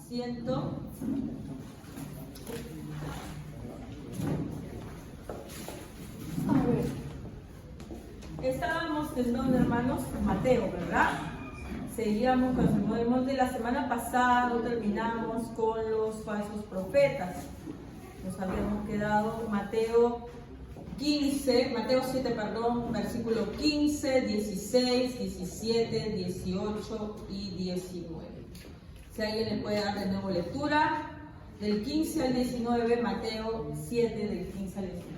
asiento. Estábamos teniendo, hermanos, Mateo, ¿verdad? Seguíamos con el Sermón del Monte. La semana pasada terminamos con los falsos profetas. Nos habíamos quedado Mateo 7, versículo 15, 16, 17, 18 y 19. Si alguien le puede dar de nuevo lectura, del 15 al 19, Mateo 7, del 15 al 19.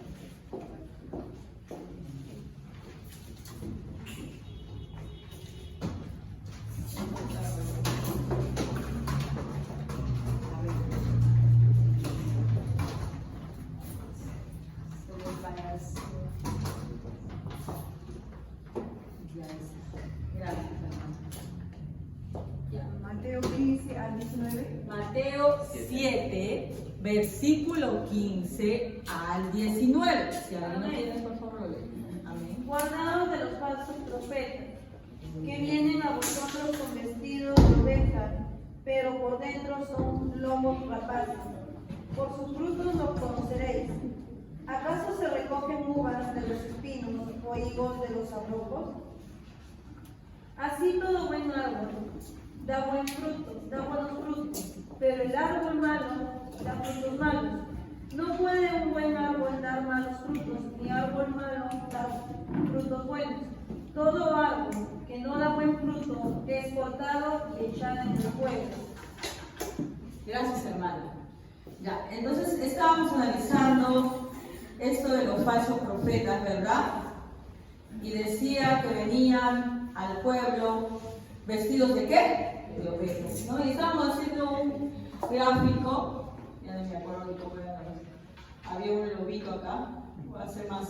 Mateo 15 al 19. Mateo 7, versículo 15 al 19. Si alguien no tiene, por favor, lo lee. Amén. Guardaos de los falsos profetas, que vienen a vosotros con vestidos de oveja, pero por dentro son lobos rapaces. Por sus frutos los conoceréis. ¿Acaso se recogen uvas de los espinos o higos de los abrojos? Así todo buen árbol da buen fruto, da buenos frutos, pero el árbol malo da frutos malos. No puede un buen árbol dar malos frutos, ni árbol malo dar frutos buenos. Todo árbol que no da buen fruto es cortado y echado en el fuego. Gracias, hermana. Ya, entonces estábamos analizando esto de los falsos profetas, ¿verdad? Y decía que venían al pueblo vestidos de ¿qué? De ovejas, ¿no? Y estábamos haciendo un gráfico, ya no me acuerdo de cómo era, había un lobito acá, voy a hacer más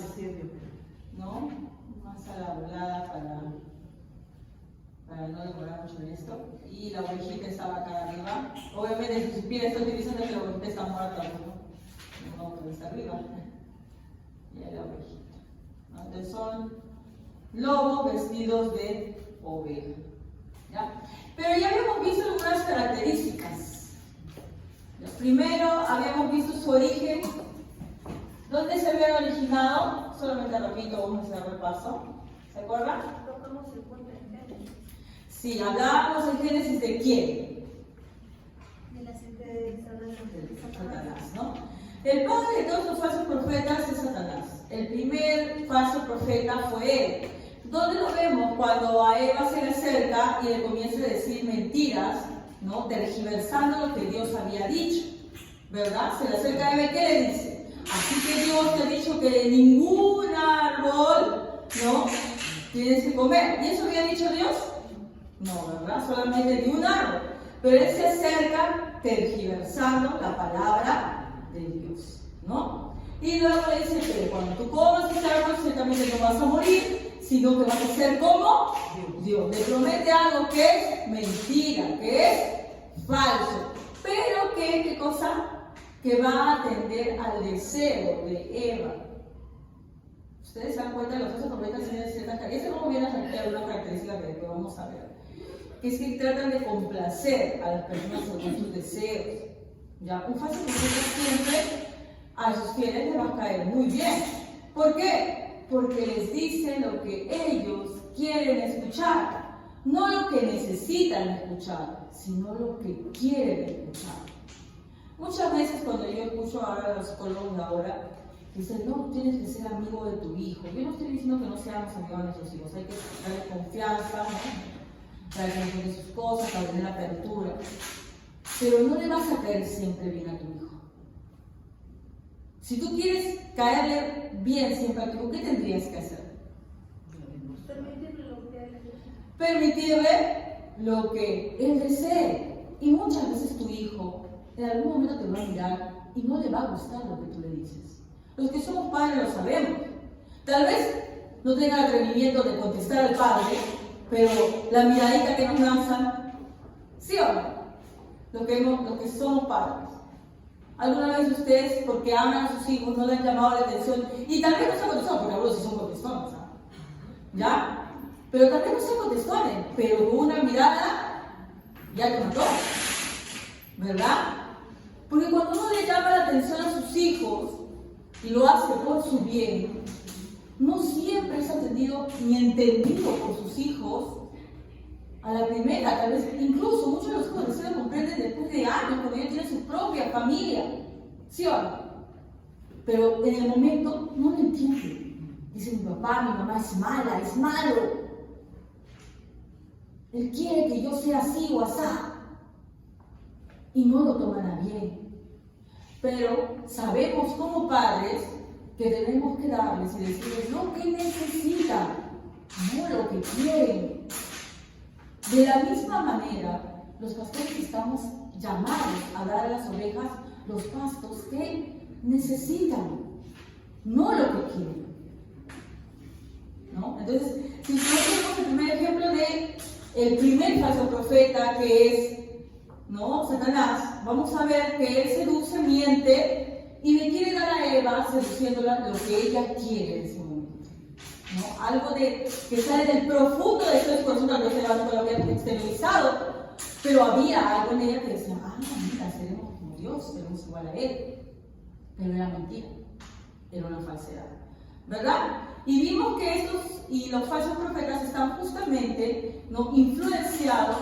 ¿no? Más a la volada para no demorar mucho en esto. Y la ovejita estaba acá arriba. Obviamente, si supiera, estoy utilizando que la ovejita está muerta, ¿no? No, está arriba. Y la ovejita, ¿no? Entonces son lobos vestidos de oveja, ¿ya? Pero ya habíamos visto algunas características. Primero, habíamos visto su origen. ¿Dónde se habían originado? Solamente repito, vamos a hacer repaso. ¿Se acuerdan? Tocamos el punto en Génesis. Sí, hablábamos en Génesis de quién. De la gente de Satanás, ¿no? El padre de todos los falsos profetas es Satanás. El primer falso profeta fue él. ¿Dónde lo vemos? Cuando a Eva se le acerca y le comienza a decir mentiras, ¿no? Tergiversando lo que Dios había dicho, ¿verdad? Se le acerca a Eva y ¿qué le dice? Así que Dios te ha dicho que de ningún árbol, ¿no? Tienes que comer. ¿Y eso había dicho Dios? No, ¿verdad? Solamente de un árbol. Pero él se acerca tergiversando la palabra de Dios, ¿no? Y luego le dice que cuando tú comas este árbol, ciertamente no vas a morir, sino que vas a ser como Dios. Le promete algo que es mentira, que es falso. Pero que, ¿qué cosa? Que va a atender al deseo de Eva. Ustedes se dan cuenta de los falsos profetas tienen ciertas características. Este no viene a sacar una característica que vamos a ver. Que es que tratan de complacer a las personas según sus deseos. ¿Ya? Un falso profeta siempre a sus fieles les va a caer muy bien. ¿Por qué? Porque les dice lo que ellos quieren escuchar, no lo que necesitan escuchar, sino lo que quieren escuchar. Muchas veces cuando yo escucho ahora a los psicólogos de ahora, dicen, no, tienes que ser amigo de tu hijo. Yo no estoy diciendo que no seamos amigos de nuestros hijos, hay que darle confianza, ¿no? Para que nos cuente sus cosas, para tener apertura. Pero no le vas a caer siempre bien a tu hijo. Si tú quieres caerle bien siempre a tu hijo, ¿qué tendrías que hacer? Permitirle lo que él desee. Y muchas veces tu hijo en algún momento te va a mirar y no le va a gustar lo que tú le dices. Los que somos padres lo sabemos. Tal vez no tenga atrevimiento de contestar al padre, pero la miradita que nos lanzan, ¿sí o no? Lo que somos padres. ¿Alguna vez ustedes, porque aman a sus hijos, no le han llamado la atención? Y tal vez no sean contestones, porque algunos sí son contestones, ¿sabes? ¿Ya? Pero tal vez no sean contestones, pero con una mirada ya te mató. ¿verdad? Porque cuando uno le llama la atención a sus hijos y lo hace por su bien, no siempre es atendido ni entendido por sus hijos a la primera. Tal vez incluso muchos de los hijos recién lo comprenden después de años, cuando ellos tienen su propia familia, ¿sí o no? Pero en el momento no lo entienden. Dice: mi papá, mi mamá es mala, es malo. Él quiere que yo sea así o asá. Y no lo toman a bien. Pero sabemos como padres que tenemos que darles y decirles lo que necesitan, no lo que quieren. De la misma manera, los pastores estamos llamados a dar a las ovejas los pastos que necesitan, no lo que quieren, ¿no? Entonces, si nosotros vemos el primer ejemplo de el primer falso profeta, que es, ¿no?, Satanás, vamos a ver que él seduce, miente y le quiere dar a Eva seduciéndola lo que ella quiere en ese momento, ¿no? Algo que sale del profundo de su corazón, tal vez Eva no lo había exteriorizado, pero había algo en ella que decía: mira, seremos como Dios, seremos igual a él. Pero era mentira, era una falsedad, ¿verdad? Y vimos que los falsos profetas están justamente, ¿no?, influenciados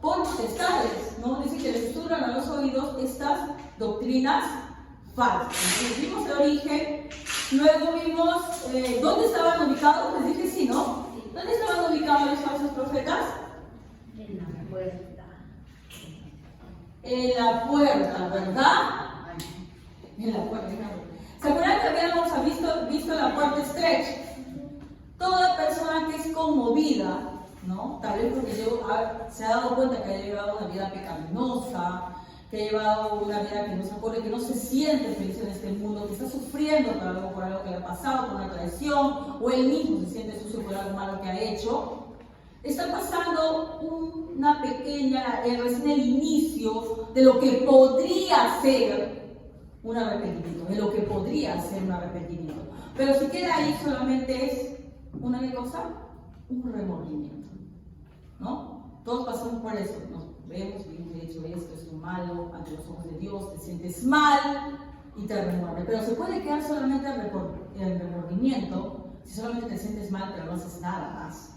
por potestades, ¿no? Es decir, que les susurran a los oídos estas doctrinas falsas. Entonces, vimos el origen, luego vimos dónde estaban ubicados. Les dije sí, ¿no? ¿Dónde estaban ubicados los falsos profetas? En la puerta. En la puerta, ¿verdad? En la puerta. ¿Se acuerdan que habíamos visto la puerta estrecha? Toda persona que es conmovida, ¿no? Tal vez porque se ha dado cuenta que ha llevado una vida pecaminosa, que ha llevado una vida que no se acuerda, que no se siente feliz en este mundo, que está sufriendo por algo que le ha pasado, por una traición, o él mismo se siente sucio por algo malo que ha hecho. Está pasando una pequeña, recién el inicio de lo que podría ser un arrepentimiento, Pero si queda ahí, solamente es una cosa, un remordimiento, ¿no? Todos pasamos por eso, nos vemos y hemos hecho esto, es un malo ante los ojos de Dios, te sientes mal y te remuerde. Pero se puede quedar solamente el remordimiento si solamente te sientes mal, pero no haces nada más.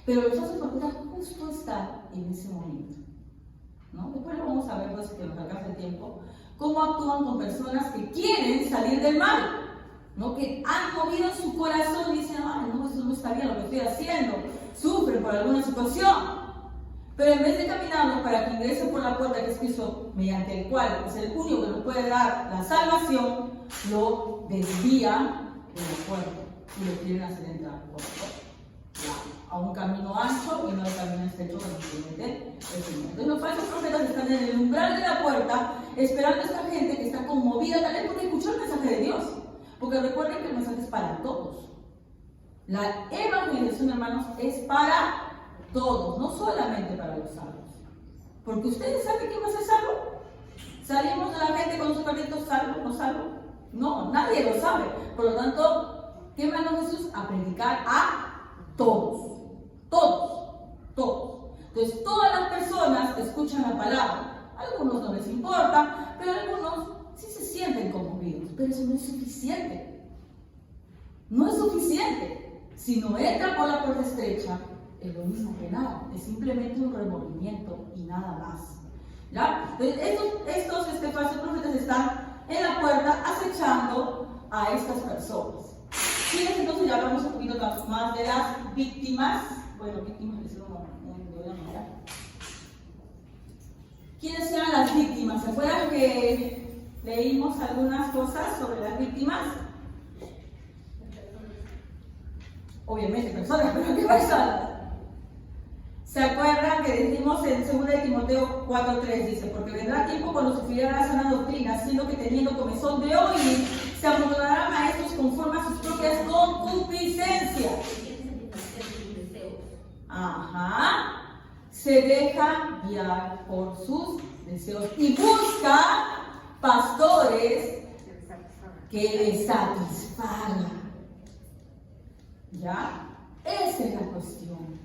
Pero los falsos profetas justo están en ese momento, ¿no? Después lo vamos a ver, pues, que nos alcance el tiempo, cómo actúan con personas que quieren salir del mal, ¿no? Que han movido su corazón y dicen: no, eso no está bien lo que estoy haciendo, sufren por alguna situación. Pero en vez de caminarnos para que ingresen por la puerta, que es Cristo, mediante el cual es el único que nos puede dar la salvación, lo desvían de la puerta y lo quieren hacer entrar por la puerta, a un camino ancho y no al camino estrecho que nos promete el Señor. Entonces los falsos profetas están en el umbral de la puerta esperando a esta gente que está conmovida, tal vez porque escuchó el mensaje de Dios. Porque recuerden que el mensaje es para todos. La evangelización, hermanos, es para todos, no solamente para los salvos. Porque ustedes saben quién va a ser salvo. ¿Salimos de la gente con sus carritos salvo, no salvo? No, nadie lo sabe. Por lo tanto, ¿qué mandó Jesús? A predicar a todos. Todos. Entonces, todas las personas que escuchan la palabra, algunos no les importa, pero algunos sí se sienten conmovidos. Pero eso no es suficiente. No es suficiente. Si no entra por la puerta estrecha, es lo mismo que nada. Es simplemente un remordimiento y nada más. ¿Ya? Entonces, estos falsos profetas están en la puerta acechando a estas personas. Fíjense, entonces ya hablamos un poquito más de las víctimas. Bueno, víctimas es de una manera. ¿Quiénes eran las víctimas? ¿Se acuerdan que leímos algunas cosas sobre las víctimas? Obviamente personas, pero ¿qué personas? ¿Se acuerdan que decimos en 2 de Timoteo 4:3? Dice: porque vendrá tiempo cuando sufrirán la sana doctrina, siendo que teniendo comezón de oír, se amontonarán maestros conforme a sus propias concupiscencias. Se dejan guiar por sus deseos y buscan pastores que les satisfagan. ¿Ya? Esa es la cuestión.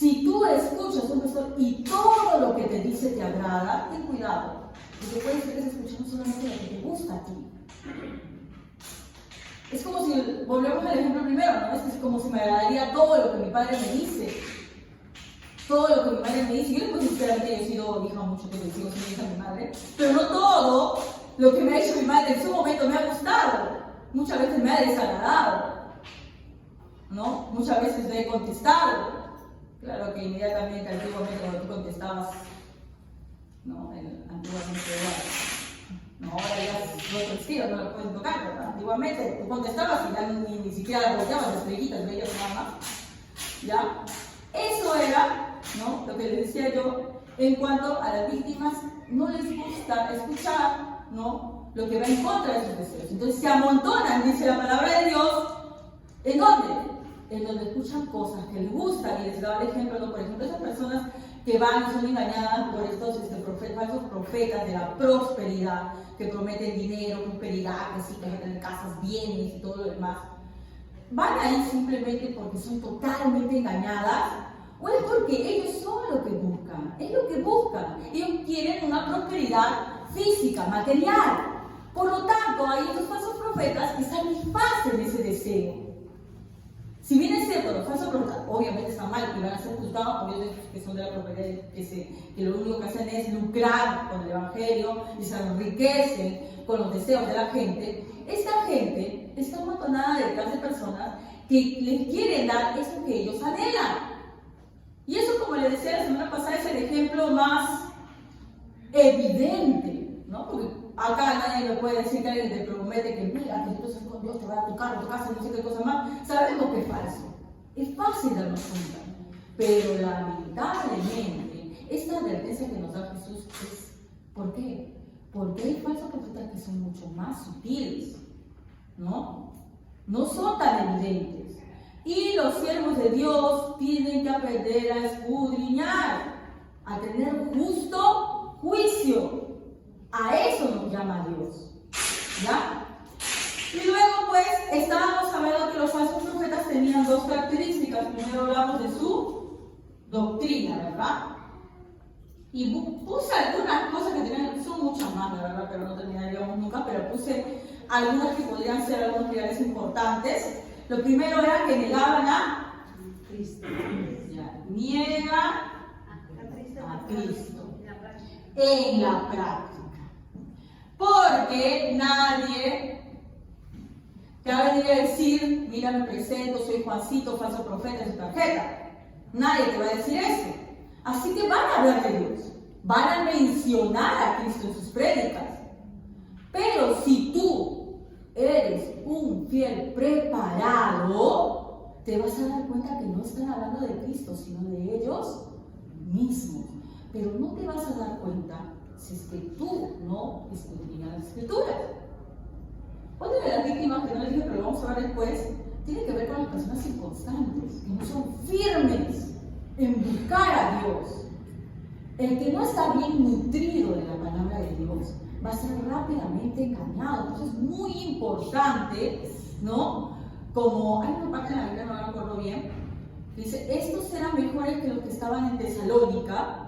Si tú escuchas a un pastor y todo lo que te dice te agrada, ten cuidado, porque puede ser que estés escuchando solamente lo que te gusta a ti. Es como si, volvemos al ejemplo primero, ¿no? Es como si me agradaría todo lo que mi padre me dice. Todo lo que mi madre me dice. Yo le puedo decir que yo he sido hija mucho tiempo, sigo siendo hija de mi madre, pero no todo lo que me ha dicho mi madre en su momento me ha gustado. Muchas veces me ha desagradado, ¿no? Muchas veces le he contestado. Claro que inmediatamente, antiguamente, cuando tú contestabas, ¿no? Antiguamente, no, ahora ya es otro estilo, no lo puedes tocar, ¿verdad? Antiguamente tú contestabas y ya ni siquiera la volteabas, las estrellitas veías nada más. ¿Ya? Eso era, ¿no? Lo que les decía yo, en cuanto a las víctimas, no les gusta escuchar, ¿no? Lo que va en contra de sus deseos. Entonces se amontonan, dice la palabra de Dios, ¿en dónde? En donde escuchan cosas que les gustan. Y les daba el ejemplo, ¿no? Por ejemplo, esas personas que van y son engañadas por estos falsos profetas de la prosperidad, que prometen dinero, prosperidad, que sí, que van a tener casas, bienes y todo lo demás. ¿Van ahí simplemente porque son totalmente engañadas? ¿O es porque ellos son lo que buscan? Es lo que buscan. Ellos quieren una prosperidad física, material. Por lo tanto, hay estos falsos profetas que satisfacen ese deseo. Si bien es cierto, los falsos profetas obviamente están mal y van a ser juzgados por ellos que son de la prosperidad, que lo único que hacen es lucrar con el evangelio y se enriquecen con los deseos de la gente. Esta gente está amontonada detrás de personas que les quieren dar eso que ellos anhelan. Y eso, como les decía la semana pasada, es el ejemplo más evidente, ¿no? Porque acá nadie me puede decir que alguien te promete que mira, que tú estás con Dios, te va a dar tu carro, tu casa, no sé qué cosa más. Sabemos que es falso. Es fácil darnos cuenta. Pero lamentablemente, esta advertencia que nos da Jesús es, ¿por qué? Porque hay falsos profetas que son mucho más sutiles, ¿no? No son tan evidentes. Y los siervos de Dios tienen que aprender a escudriñar, a tener justo juicio. A eso nos llama Dios, ¿ya? Y luego, pues, estábamos hablando que los falsos profetas tenían dos características. Primero hablamos de su doctrina, ¿verdad? Y puse algunas cosas que tenían, son muchas más, la verdad, pero no terminaríamos nunca, pero puse algunas que podrían ser algunos pilares importantes. Lo primero era que negaban a Cristo. Niega a Cristo en la práctica. Porque nadie te va a venir a decir, mira, me presento, soy Juancito, falso profeta, en su tarjeta. Nadie te va a decir eso. Así que van a hablar de Dios. Van a mencionar a Cristo en sus prédicas. Pero si tú eres un fiel preparado, te vas a dar cuenta que no están hablando de Cristo, sino de ellos mismos. Pero no te vas a dar cuenta si es que tú no escudriñas las Escrituras. Otra de las víctimas que no les dije, pero lo vamos a ver después, tiene que ver con las personas inconstantes, que no son firmes en buscar a Dios. El que no está bien nutrido de la palabra de Dios va a ser rápidamente engañado. Entonces es muy importante, ¿no? Como hay una parte en la Biblia, no me acuerdo bien, dice, estos eran mejores que los que estaban en Tesalónica,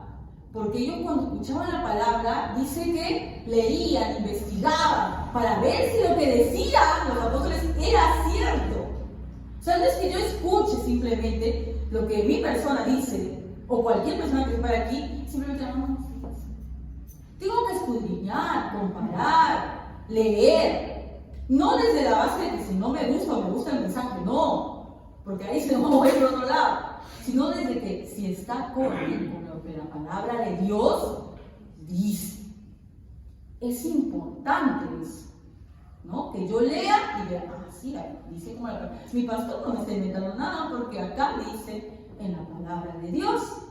porque ellos cuando escuchaban la palabra, dice que leían, investigaban, para ver si lo que decían los apóstoles era cierto. O sea, no es que yo escuche simplemente lo que mi persona dice, o cualquier persona que esté para aquí, simplemente tengo que escudriñar, comparar, leer. No desde la base de que si no me gusta el mensaje, no, porque ahí se nos va a mover por otro lado, sino desde que si está acorde con lo que la palabra de Dios dice. Es importante eso, ¿no? Que yo lea y vea, sí, dice como la palabra. Mi pastor no me está inventando nada porque acá dice en la palabra de Dios.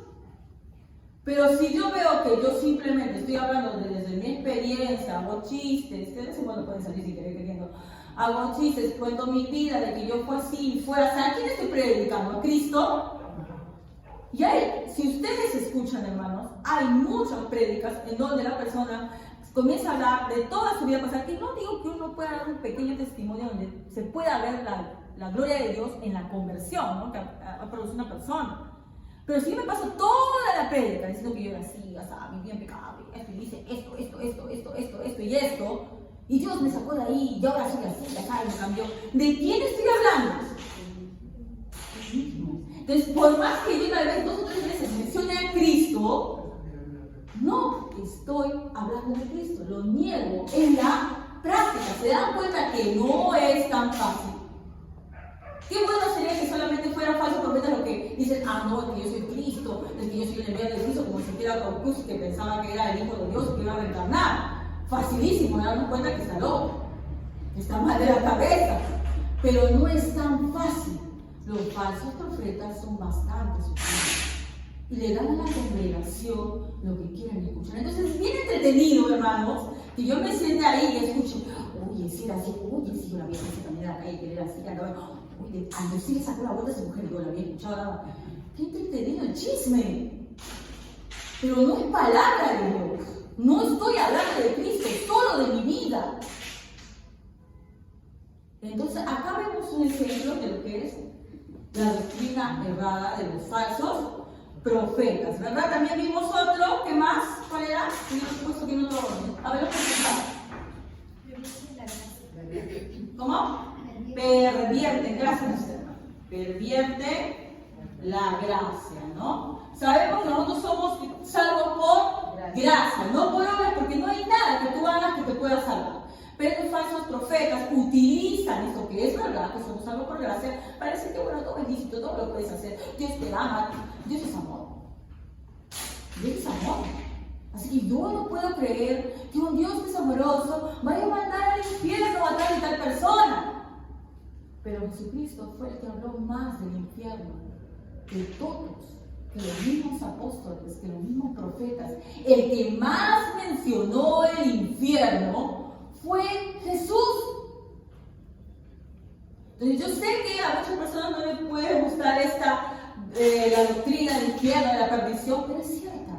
Pero si yo veo que yo simplemente estoy hablando desde mi experiencia, hago chistes, que de vez en cuando pueden salir si quieren queriendo, hago chistes, cuento mi vida de que yo fue así, fuera así, ¿a quién estoy predicando? ¿A Cristo? Y hay, si ustedes escuchan, hermanos, hay muchas prédicas en donde la persona comienza a hablar de toda su vida pasada, y no digo que uno pueda dar un pequeño testimonio donde se pueda ver la gloria de Dios en la conversión, ¿no? que ha producido una persona. Pero si yo me paso toda la prédica diciendo que yo era así, mi bien pecable, esto, y hice esto y esto, y Dios me sacó de ahí, y ahora soy así, y me cambió. ¿De quién estoy hablando? Entonces, por más que yo tal vez 2 o 3 veces mencione a Cristo, no estoy hablando de Cristo, lo niego en la práctica. ¿Se dan cuenta que no es tan fácil? Qué bueno sería que solamente fueran falsos profetas los que dicen, no, es que yo soy Cristo, es que yo soy el enviado de Cristo, como si fuera Caucus, que pensaba que era el Hijo de Dios, que iba a reencarnar. Facilísimo, darnos cuenta que está loco, que está mal de la cabeza. Pero no es tan fácil. Los falsos profetas son bastante sutiles y le dan a la congregación lo que quieren escuchar. Entonces es bien entretenido, hermanos, que yo me siente ahí y escuche, oye, si era así, oye, si yo la vi así también en la calle, que era así, andaba, oye, a sí le sacó la vuelta a esa mujer, yo la había escuchado, andaba. Qué entretenido el chisme. Pero no es palabra de Dios. No estoy hablando de Cristo, solo de mi vida. Entonces, acá vemos un ejemplo de lo que es la doctrina errada de los falsos profetas, ¿verdad? También vimos otro, ¿qué más? ¿Cuál era? Yo no he puesto aquí en otro orden. A ver, lo que ¿cómo? Pervierte, gracias, hermano. Pervierte la gracia, ¿no? Sabemos que nosotros somos salvos por gracia, no por obras, porque no hay nada que tú hagas que te pueda salvar. Pero los falsos profetas utilizan esto que es verdad, que somos salvos por gracia, para decir que bueno, todo es lícito, todo lo puedes hacer, Dios te ama, Dios es amor. Dios es amor. Así que yo no puedo creer que un Dios que es amoroso vaya a mandar al infierno a tal y tal persona. Pero Jesucristo fue el que habló más del infierno que todos, que los mismos apóstoles, que los mismos profetas. El que más mencionó el infierno fue Jesús. Entonces yo sé que a muchas personas no les puede gustar la doctrina del infierno, de la perdición, pero es cierta.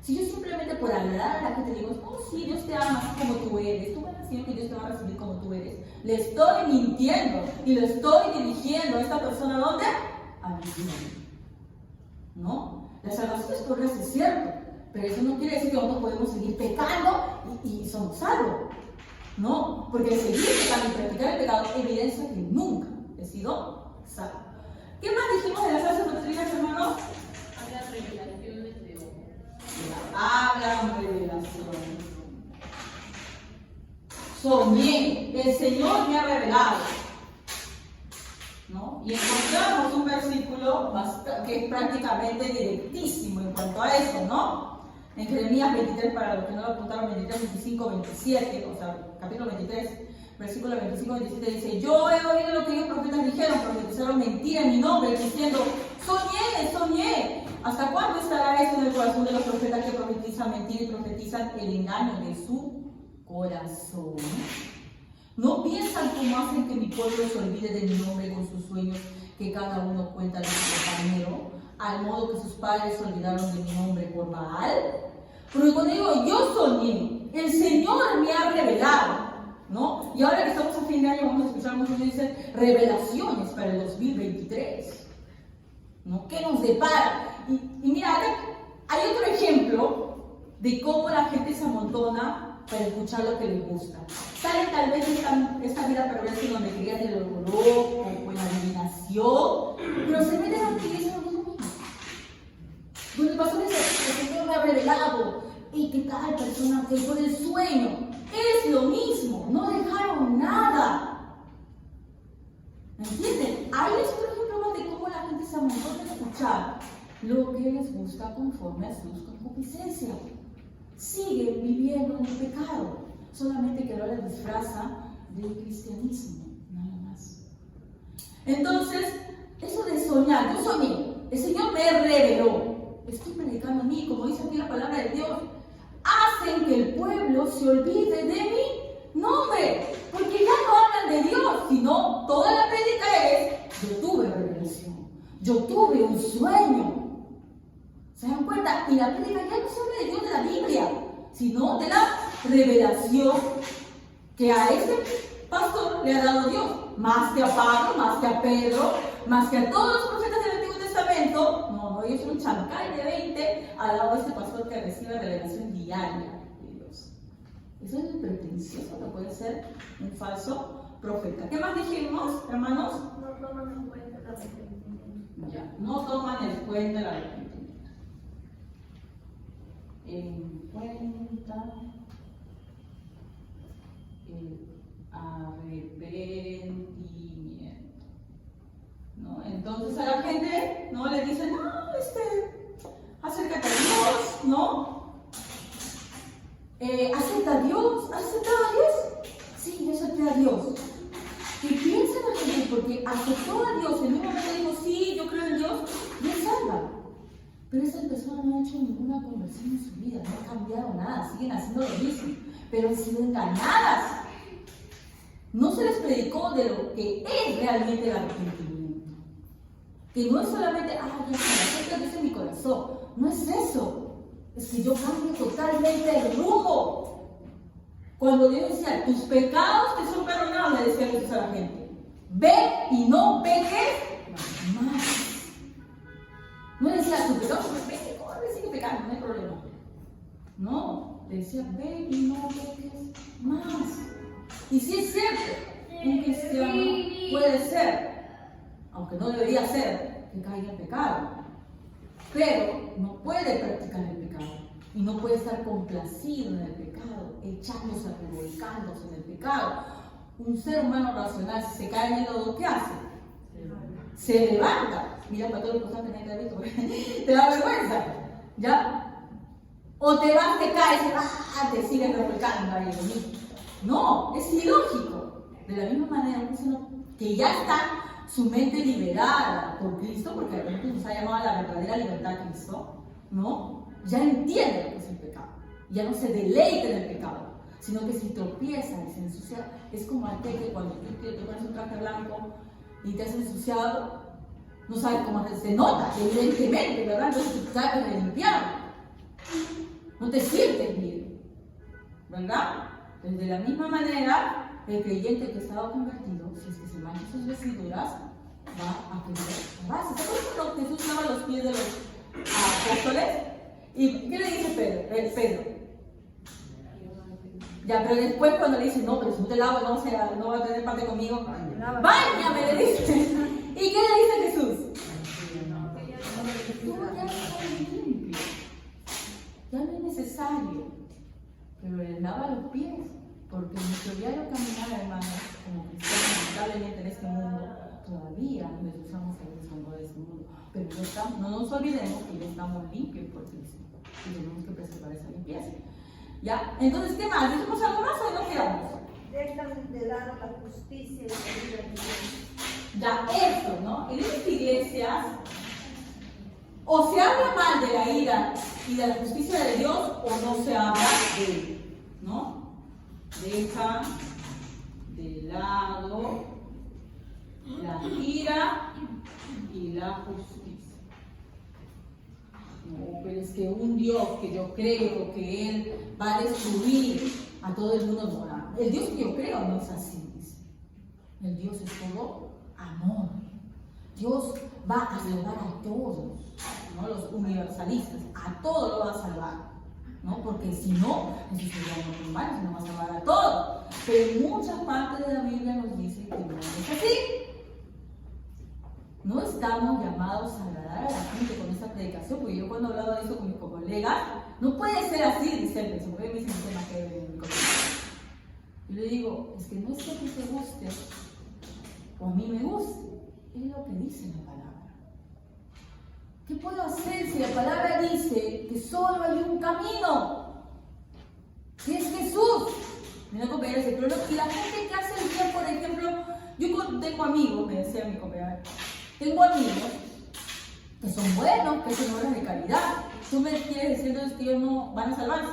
Si yo simplemente por agradar a la gente digo, sí, Dios te ama así como tú eres, tú vas a decir que Dios te va a recibir como tú eres, le estoy mintiendo y lo estoy dirigiendo a esta persona, ¿dónde? Al infierno. ¿No? La salvación es por gracia, es cierto, pero eso no quiere decir que nosotros podemos seguir pecando y somos salvos. No, porque el seguir pecando y practicar el pecado evidencia que nunca he sido salvo. ¿Qué más dijimos de las falsas doctrinas, hermanos? Hablan revelaciones de hombres. Hablan revelaciones. Soñé, el Señor me ha revelado. ¿No? Y encontramos un versículo que es prácticamente directísimo en cuanto a eso, ¿no? En Jeremías 23, para los que no lo apuntaron, 23, 25, 27, o sea, capítulo 23, versículo 25, 27, dice: yo he oído lo que ellos profetas dijeron, profetizaron mentira en mi nombre, diciendo: soñé. ¿Hasta cuándo estará esto en el corazón de los profetas que profetizan mentira y profetizan el engaño de su corazón? ¿No piensan cómo hacen que mi pueblo se olvide de mi nombre con sus sueños, que cada uno cuenta de su compañero, al modo que sus padres se olvidaron de mi nombre por Baal? Porque cuando digo yo soñé, el Señor me ha revelado, ¿no? Y ahora que estamos a fin de año vamos a escuchar muchos que dicen revelaciones para el 2023, ¿no? ¿Qué nos depara? Y mira, hay otro ejemplo de cómo la gente se amontona para escuchar lo que les gusta. Salen tal vez esta vida perversa en donde creían en el horóscopo o en la adivinación, pero se meten a la iglesia lo mismo. Donde el pastor dice: el Señor me ha revelado, y que tal persona que por el sueño es lo mismo, no dejaron nada. ¿Me entienden? Ahí es otro ejemplo de cómo la gente se amontona a escuchar lo que les gusta conforme a sus concupiscencias. Siguen viviendo en el pecado, solamente que ahora les disfraza del cristianismo, nada más. Entonces, eso de soñar, yo soñé, el Señor me reveló, estoy predicando a mí, como dice aquí la palabra de Dios, hacen que el pueblo se olvide de mi nombre, porque ya no hablan de Dios, sino toda la prédica es: yo tuve revelación, yo tuve un sueño. ¿Se dan cuenta? Y la prédica ya no se habla de Dios de la Biblia, sino de la revelación que a este pastor le ha dado Dios. Más que a Pablo, más que a Pedro, más que a todos los profetas del Antiguo Testamento, no ellos son un chancay de 20 al lado de ese pastor que recibe revelación diaria de Dios. Eso es el pretencioso que puede ser un falso profeta. ¿Qué más dijimos, hermanos? No toman en cuenta el arrepentimiento. Ya, no toman en cuenta el arrepentimiento. En cuenta el arrepentimiento. ¿No? Entonces a la gente no le dicen, no, acércate a Dios, ¿no? ¿Acepta a Dios? ¿Aceptado a Dios? Sí, yo acepté a Dios. ¿Qué piensan la gente? Porque aceptó a Dios, en un momento dijo, sí, yo creo en Dios, y es salva. Pero esa persona no ha hecho ninguna conversión en su vida, no ha cambiado nada, siguen haciendo lo mismo, pero han sido engañadas. No se les predicó de lo que es realmente el arrepentimiento. Que no es solamente, ya acepto a Dios en mi corazón. No es eso. Es que yo cambio totalmente el rumbo. Cuando Dios decía, tus pecados te son perdonados, le decía Jesús a la gente. Ve y no peques más. No le decía, tus pecados son peques, corre, sigue pecando, no hay problema. No, le decía, ve y no peques más. Y sí es cierto, un cristiano puede ser, aunque no debería ser, que caiga en pecado, pero no puede practicar el pecado y no puede estar complacido en el pecado, echándose, revolcándose en el pecado. Un ser humano racional, si se cae en el lodo, ¿qué hace? Se levanta. Mira, para todos los que están pendientes de esto, te da vergüenza, ¿ya? O te vas, te caes, te sigues revolcando ahí en mí. No, es ilógico. De la misma manera, un cristiano que ya está su mente liberada por Cristo, porque realmente nos ha llamado a la verdadera libertad de Cristo, ¿no? Ya entiende lo que es el pecado. Ya no se deleita en el pecado, sino que si tropieza y se ensucia, es como aquel que cuando tú te pones un traje blanco y te has ensuciado, no sabes cómo se nota, evidentemente, ¿verdad? Entonces tú sabes de limpiar. No te sientes bien, ¿verdad? Entonces, de la misma manera, el creyente que estaba convertido, si es que se mancha sus vestiduras, va a quedar. ¿Se acuerdan que Jesús lava los pies de los apóstoles? ¿Y qué le dice Pedro? Ya, pero después cuando le dice, no, pero si no te lavo, no va a tener parte conmigo. ¡Báñame! Le dice. ¿Y qué le dice Jesús? Tú ya estás limpio. Ya no es necesario. Pero le lava los pies. Porque nuestro diario caminar, hermanos, como cristianos, lamentablemente en este mundo, todavía nos usamos a los hombres de este mundo. Pero no nos olvidemos que ya estamos limpios por Cristo. Y tenemos que preservar esa limpieza. ¿Ya? Entonces, ¿qué más? ¿Dijimos algo más o no quedamos? Dejan de lado la justicia y la vida de Dios. Ya, eso, ¿no? En estas iglesias, o se habla mal de la ira y de la justicia de Dios, o no se habla de él, ¿no? Dejan de lado la ira y la justicia. No, pero es que un Dios que yo creo que Él va a destruir a todo el mundo, no. El Dios que yo creo no es así. El Dios es todo amor. Dios va a salvar a todos, ¿no? Los universalistas, a todos lo va a salvar. ¿No? Porque si no, eso sería muy mal, no va a salvar a todos. Pero en muchas partes de la Biblia nos dice que no es así. No estamos llamados a agradar a la gente con esta predicación, porque yo cuando hablaba de eso con mis colegas, no puede ser así, dice, se puede decir un tema que en mi colegio. Yo le digo, es que no es que a ti te guste, o a mí me guste, es lo que dice la palabra. ¿Qué puedo hacer si la palabra dice que solo hay un camino? Que es Jesús. Mira, compañera, pero y la gente que hace el bien, por ejemplo, yo tengo amigos, me decía mi compañera, tengo amigos que son buenos, que son obras de calidad. ¿Tú me quieres decir entonces que ellos no van a salvarse?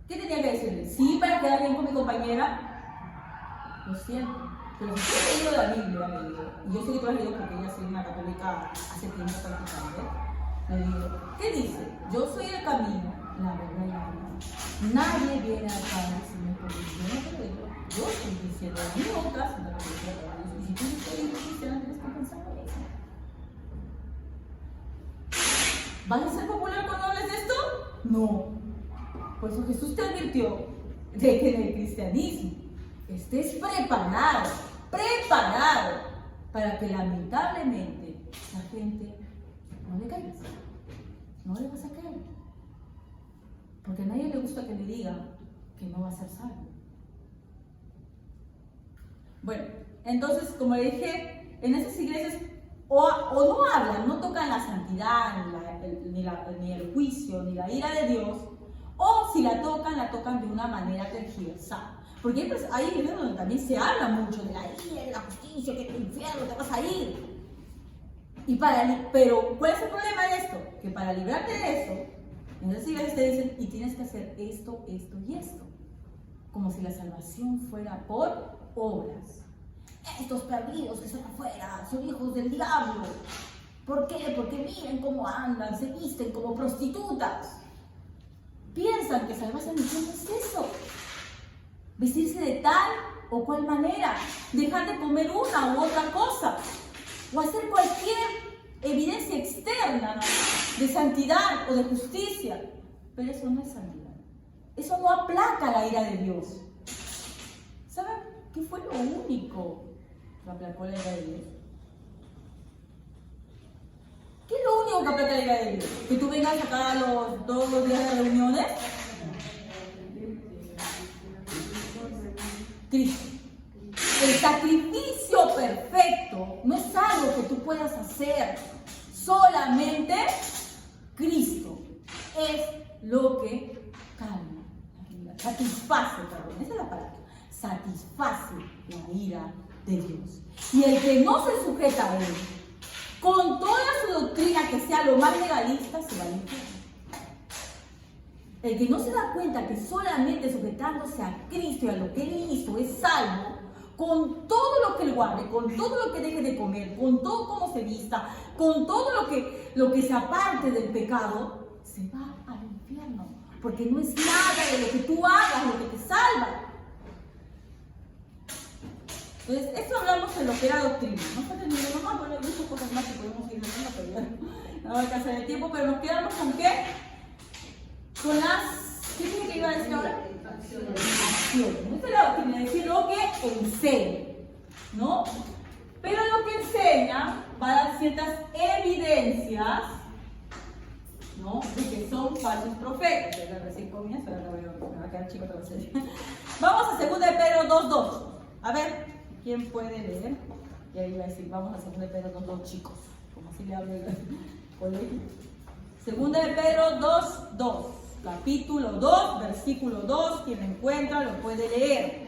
¿Qué tenía que decirle? Sí, para quedar bien con mi compañera. Lo siento. Pero si tú has leído la Biblia, le digo, y yo sé que tú has leído porque ella es una católica hace tiempo practicante, le digo, ¿qué dice? Yo soy el camino, la verdad y la vida. Nadie viene al Padre si no es por mí. Yo no te lo digo, yo estoy diciendo, a mí no estás haciendo lo que dice la Biblia. Y si tú no eres cristiano, tienes que pensar lo mismo. ¿Vas a ser popular cuando hables de esto? No. Por eso Jesús te advirtió de que en el cristianismo estés preparado para que lamentablemente la gente no le caigas. No le vas a caer. Porque a nadie le gusta que le diga que no va a ser salvo. Bueno, entonces, como le dije, en esas iglesias o no hablan, no tocan la santidad, ni el juicio, ni la ira de Dios, o si la tocan de una manera tergiversada. Porque hay iglesias donde también se habla mucho de la ira, de la justicia, que el infierno te vas a ir. Pero, ¿cuál es el problema de esto? Que para librarte de esto, en esas iglesias te dicen, y tienes que hacer esto, esto y esto. Como si la salvación fuera por obras. Estos perdidos que están afuera son hijos del diablo. ¿Por qué? Porque miren cómo andan, se visten como prostitutas. Piensan que salvarse en el cielo es eso. Vestirse de tal o cual manera. Dejar de comer una u otra cosa. O hacer cualquier evidencia externa, ¿no?, de santidad o de justicia. Pero eso no es santidad. Eso no aplaca la ira de Dios. ¿Saben qué fue lo único que aplacó la ira de Dios? ¿Qué es lo único que aplaca la ira de Dios? ¿Que tú vengas acá todos los días de reuniones? Cristo. El sacrificio perfecto no es algo que tú puedas hacer. Solamente Cristo es lo que calma la ira. Satisface, perdón, esa es la palabra. Satisface la ira de Dios. Y el que no se sujeta a él, con toda su doctrina que sea lo más legalista, se va al infierno. El que no se da cuenta que solamente sujetándose a Cristo y a lo que Él hizo es salvo, con todo lo que Él guarde, con todo lo que deje de comer, con todo cómo se vista, con todo lo que se aparte del pecado, se va al infierno. Porque no es nada de lo que tú hagas lo que te salva. Entonces, esto hablamos de lo que era doctrina. No falta ninguno más, bueno, hay muchas cosas más que podemos ir haciendo, pero ya no va a alcanzar el tiempo. Pero nos quedamos con qué? Con las... ¿Qué tiene que iba a decir ahora? Acciones. Esto es la doctrina, es decir, lo que enseña, ¿no? Pero lo que enseña va a dar ciertas evidencias, ¿no?, de que son falsos profetas. Ya recién comienzo, ahora me va a quedar chico otra vez. Vamos a 2 de Pedro 2:2. A ver, ¿quién puede leer? Y ahí va a decir, vamos a 2 de Pedro 2:2, chicos. Como así le hablo el colegio. 2 de Pedro 2:2. Capítulo 2, versículo 2. Quien lo encuentra lo puede leer.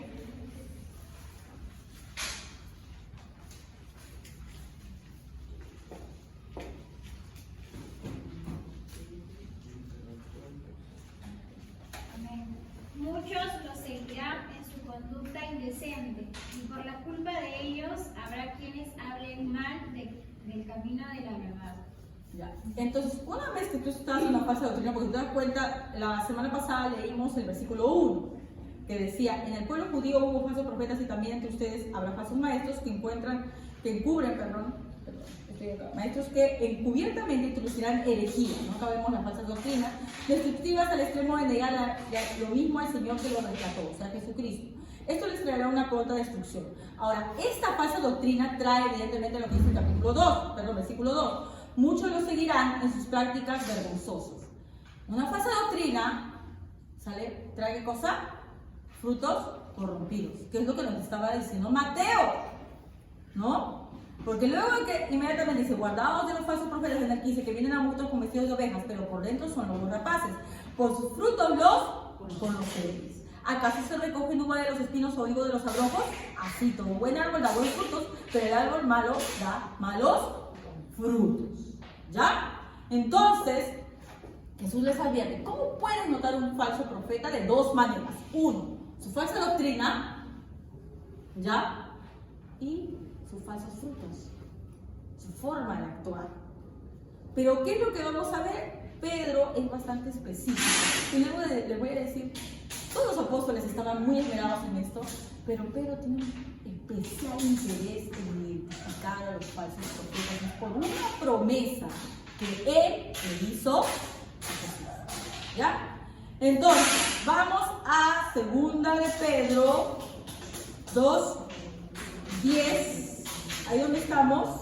Muchos los seguirán en su conducta indecente, y por la culpa de ellos habrá quienes hablen mal del camino de la verdad. Ya. Entonces, una vez que tú estás en la falsa doctrina, porque te das cuenta, la semana pasada leímos el versículo 1, que decía, en el pueblo judío hubo falsos profetas y también entre ustedes habrá falsos maestros maestros que encubiertamente introducirán herejías, no sabemos las falsas doctrinas, destructivas al extremo de negar lo mismo al Señor que lo rescató, o sea, Jesucristo. Esto les traerá una pronta destrucción. Ahora, esta falsa doctrina trae evidentemente lo que dice el versículo 2. Muchos lo seguirán en sus prácticas vergonzosas. Una falsa doctrina, trae ¿qué cosa? Frutos corrompidos, que es lo que nos estaba diciendo Mateo, ¿no? Porque luego que inmediatamente dice, guardaos de los falsos profetas, en el 15, que vienen a muchos con vestidos de ovejas, pero por dentro son lobos rapaces. Por sus frutos los conoceréis. ¿Acaso se recogen uva de los espinos o higo de los abrojos? Así, todo buen árbol da buenos frutos, pero el árbol malo da malos frutos. ¿Ya? Entonces, Jesús les advierte, ¿cómo puedes notar un falso profeta? De 2 maneras. 1, su falsa doctrina, ¿ya? Y sus falsos frutos, su forma de actuar. Pero, ¿qué es lo que vamos a ver? Pedro es bastante específico. Y luego les voy a decir, todos los apóstoles estaban muy esmerados en esto, pero Pedro tiene un especial interés en identificar a los falsos profetas por una promesa que Él le hizo. ¿Ya? Entonces, vamos a 2 de Pedro 2, 10. ¿Ahí donde estamos?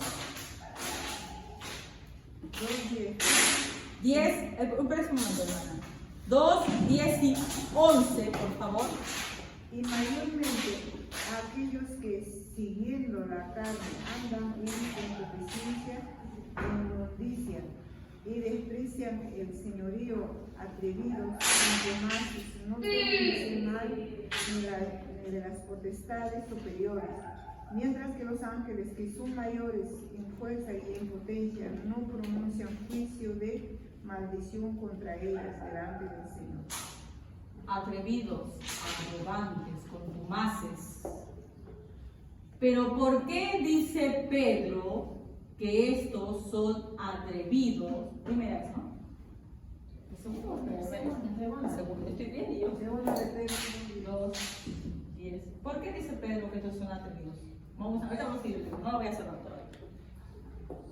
10, un momento, hermana. 2, 10 y 11, por favor. Y mayormente aquellos que siguiendo la carne andan en concupiscencia e inmundicia y desprecian el señorío atrevidos en demás, no pronuncian mal ni de las potestades superiores, mientras que los ángeles que son mayores en fuerza y en potencia no pronuncian juicio de maldición contra ellas delante del Señor. Atrevidos, arrogantes, contumaces. Pero ¿por qué dice Pedro que estos son atrevidos? Primera vez, ¿no? Segundo, estoy bien y yo. 2, 10. ¿Por qué dice Pedro que estos son atrevidos? Ahorita vamos a ir, no lo voy a cerrar todavía.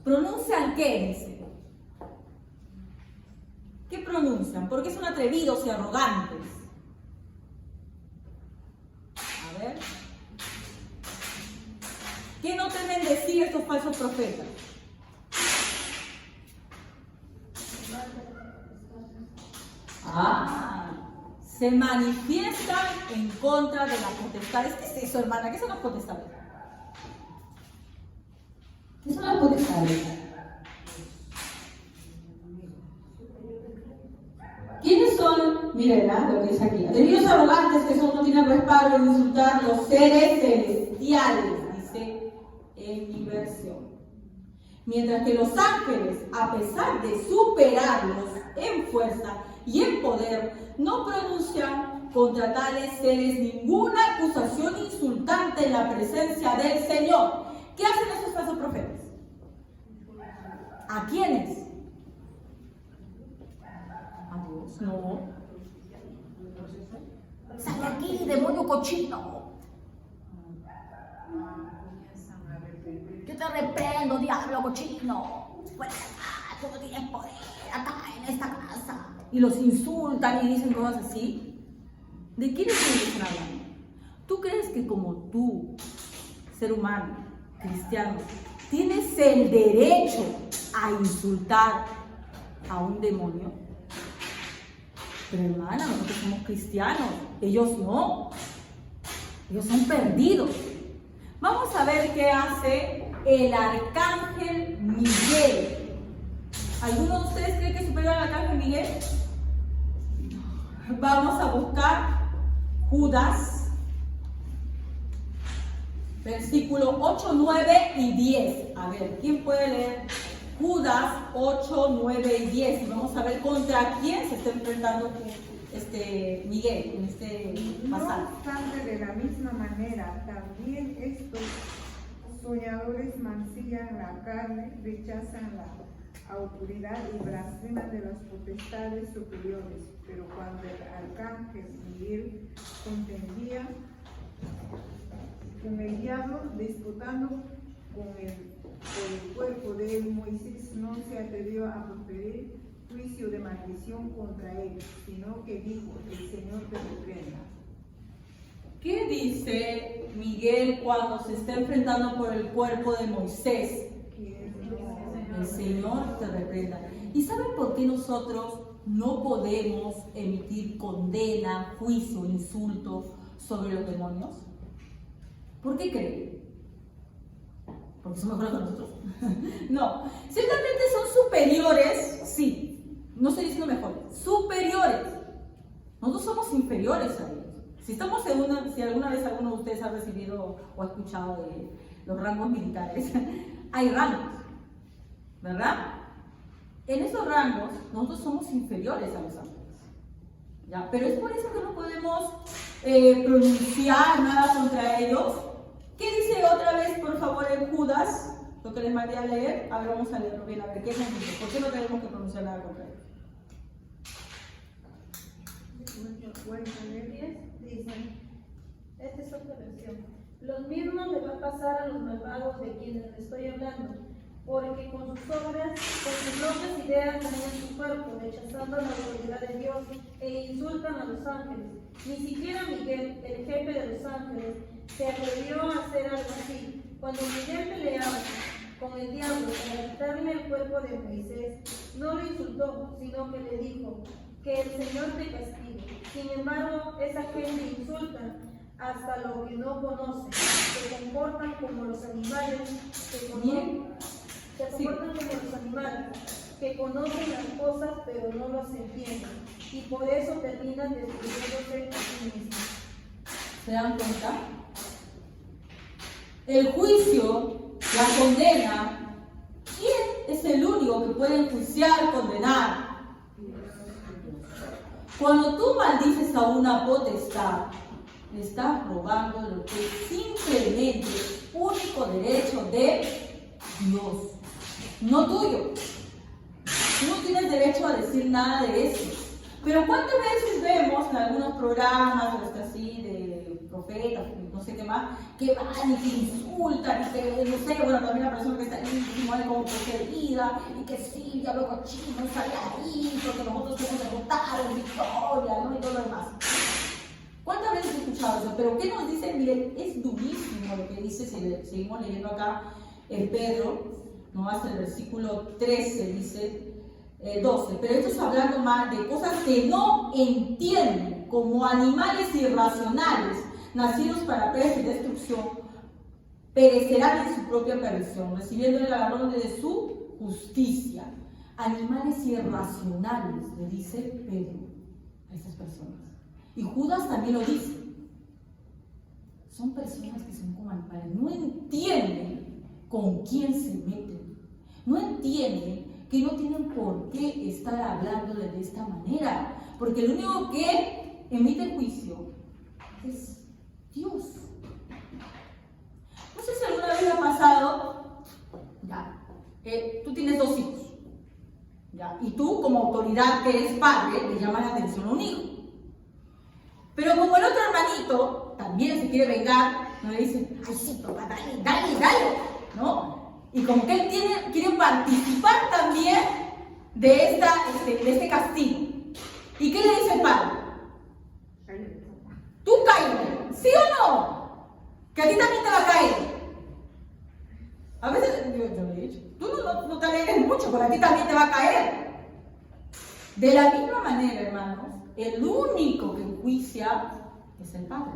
¿Pronuncian qué? Dice. ¿Qué pronuncian? ¿Por qué son atrevidos y arrogantes? A ver. ¿Qué no temen decir estos falsos profetas? Se manifiestan en contra de las potestades. ¿Qué es eso, hermana? ¿Qué son las potestades? ¿Qué son las potestades? ¿Quiénes son? Miren, lo que dice aquí. Atrevidos arrogantes que son, no tienen respaldo en insultar los seres celestiales, dice en mi versión. Mientras que los ángeles, a pesar de superarlos en fuerza y en poder, no pronuncian contra tales seres ninguna acusación insultante en la presencia del Señor. ¿Qué hacen esos falsos profetas? ¿A quiénes? ¿A Dios? No. Sal de aquí, demonio cochino. Yo te reprendo, diablo cochino. Fuera de acá, tú no tienes poder acá en esta casa. Y los insultan y dicen cosas así. ¿De quiénes están hablando? ¿Tú crees que como tú, ser humano, cristiano, tienes el derecho a insultar a un demonio? Pero hermana, nosotros somos cristianos, ellos no. Ellos son perdidos. Vamos a ver qué hace el arcángel Miguel. ¿Alguno de ustedes cree que es superior al arcángel Miguel? Vamos a buscar Judas, versículo 8, 9 y 10. A ver, ¿quién puede leer? Judas 8, 9 y 10. Y vamos a ver contra quién se está enfrentando Miguel en este pasaje. No obstante, de la misma manera, también estos soñadores mancillan la carne, rechazan la autoridad y blasfeman de las potestades superiores. Pero cuando el arcángel Miguel contendía con el diablo, disputando por el cuerpo de Moisés, no se atrevió a proferir juicio de maldición contra él, sino que dijo: el Señor te reprenda. ¿Qué dice Miguel cuando se está enfrentando por el cuerpo de Moisés? El Señor te reprenda. ¿Y saben por qué nosotros no podemos emitir condena, juicio, insulto sobre los demonios? ¿Por qué creen? ¿Porque son mejores que nosotros? No, ciertamente son superiores, sí. No estoy diciendo mejores, superiores. Nosotros somos inferiores a ellos. Si alguna vez alguno de ustedes ha recibido o ha escuchado de los rangos militares, hay rangos, ¿verdad? En esos rangos nosotros somos inferiores a los ángeles, ¿ya? Pero es por eso que no podemos pronunciar nada contra ellos. ¿Qué dice otra vez, por favor, en Judas? Lo que les mandé a leer. A ver, vamos a leerlo bien, a ver qué es. ¿Por qué no tenemos que pronunciar nada contra ellos? Dicen, esta es otra versión. Lo mismo le va a pasar a los malvados de quienes les estoy hablando. porque con sus propias ideas dañan su cuerpo, rechazando la autoridad de Dios e insultan a los ángeles. Ni siquiera Miguel, el jefe de los ángeles, se atrevió a hacer algo así. Cuando Miguel peleaba con el diablo para quitarle el cuerpo de Moisés, no lo insultó, sino que le dijo: que el Señor te castigue. Sin embargo, esa gente insulta hasta lo que no conocen, se comportan como los animales que conocen, que conocen las cosas pero no las entienden, y por eso terminan destruyéndose a sí mismos. ¿Se dan cuenta? El juicio, la condena, ¿quién es el único que puede enjuiciar, condenar? Cuando tú maldices a una potestad, le estás robando lo que es simplemente único derecho de Dios, no tuyo. Tú no tienes derecho a decir nada de eso. Pero ¿cuántas veces vemos en algunos programas así de profetas, no sé qué más, que van y que insultan y que, no sé, bueno, también la persona que está ahí muere como poseída y que sí, el diablo cochino sale ahí porque nosotros queremos derrotar en victoria, ¿no? Y todo lo demás. ¿Cuántas veces he escuchado eso? Pero ¿qué nos dice? Miren, es durísimo lo que dice, si seguimos leyendo acá en Pedro, ¿no? Hasta el versículo 13 dice, 12, pero esto es hablando más de cosas que no entienden, como animales irracionales, nacidos para pérdida y destrucción, perecerán en su propia perdición, recibiendo el galardón de su justicia. Animales irracionales, le dice Pedro a estas personas. Y Judas también lo dice. Son personas que son como animales, no entienden con quién se meten, no entienden que no tienen por qué estar hablándole de esta manera, porque el único que emite juicio es Dios. No sé si alguna vez le ha pasado, ya, tú tienes 2 hijos, ya, y tú como autoridad que eres padre le llamas la atención a un hijo. Pero como el otro hermanito también se quiere vengar, no le dice, ay sí, papá, dale, ¿no? Y como que él quiere participar también de este castigo. ¿Y qué le dice el padre? Tú cállate, ¿sí o no? Que a ti también te va a caer. A veces, yo le he dicho, tú no te alegres mucho, porque a ti también te va a caer. De la misma manera, hermanos, el único que enjuicia es el Padre.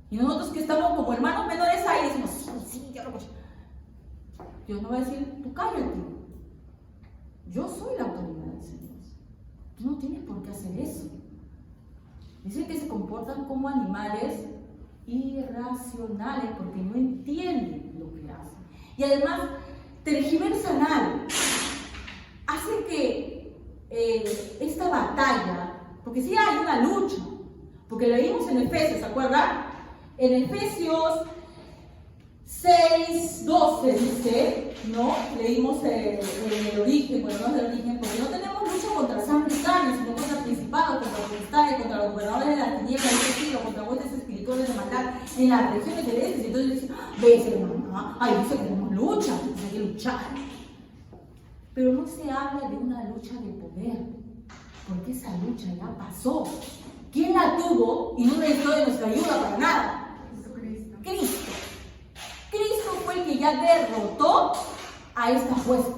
Y nosotros que estamos como hermanos menores ahí decimos, sí, ya lo escucho. Dios no va a decir, tú cállate. Yo soy la autoridad del Señor. Tú no tienes por qué hacer eso. Dice que se comportan como animales irracionales porque no entienden lo que hacen. Y además, tergiversan algo. Hacen que esta batalla, porque sí hay una lucha, porque leímos en Efesios, ¿se acuerdan? En Efesios 6:12 dice, ¿no? Leímos el origen, bueno, no es el origen, porque no tenemos lucha contra sangre y carne, sino contra principados, contra potestades, contra los gobernadores de las tinieblas de este siglo, contra huestes espirituales de maldad en las regiones celestes. Y entonces dice, ves, hermano, ahí dice que tenemos lucha, hay que luchar. Pero no se habla de una lucha de poder, porque esa lucha ya pasó. ¿Quién la tuvo y no necesitó de nuestra ayuda para nada? Cristo. Cristo fue el que ya derrotó a estas huestes.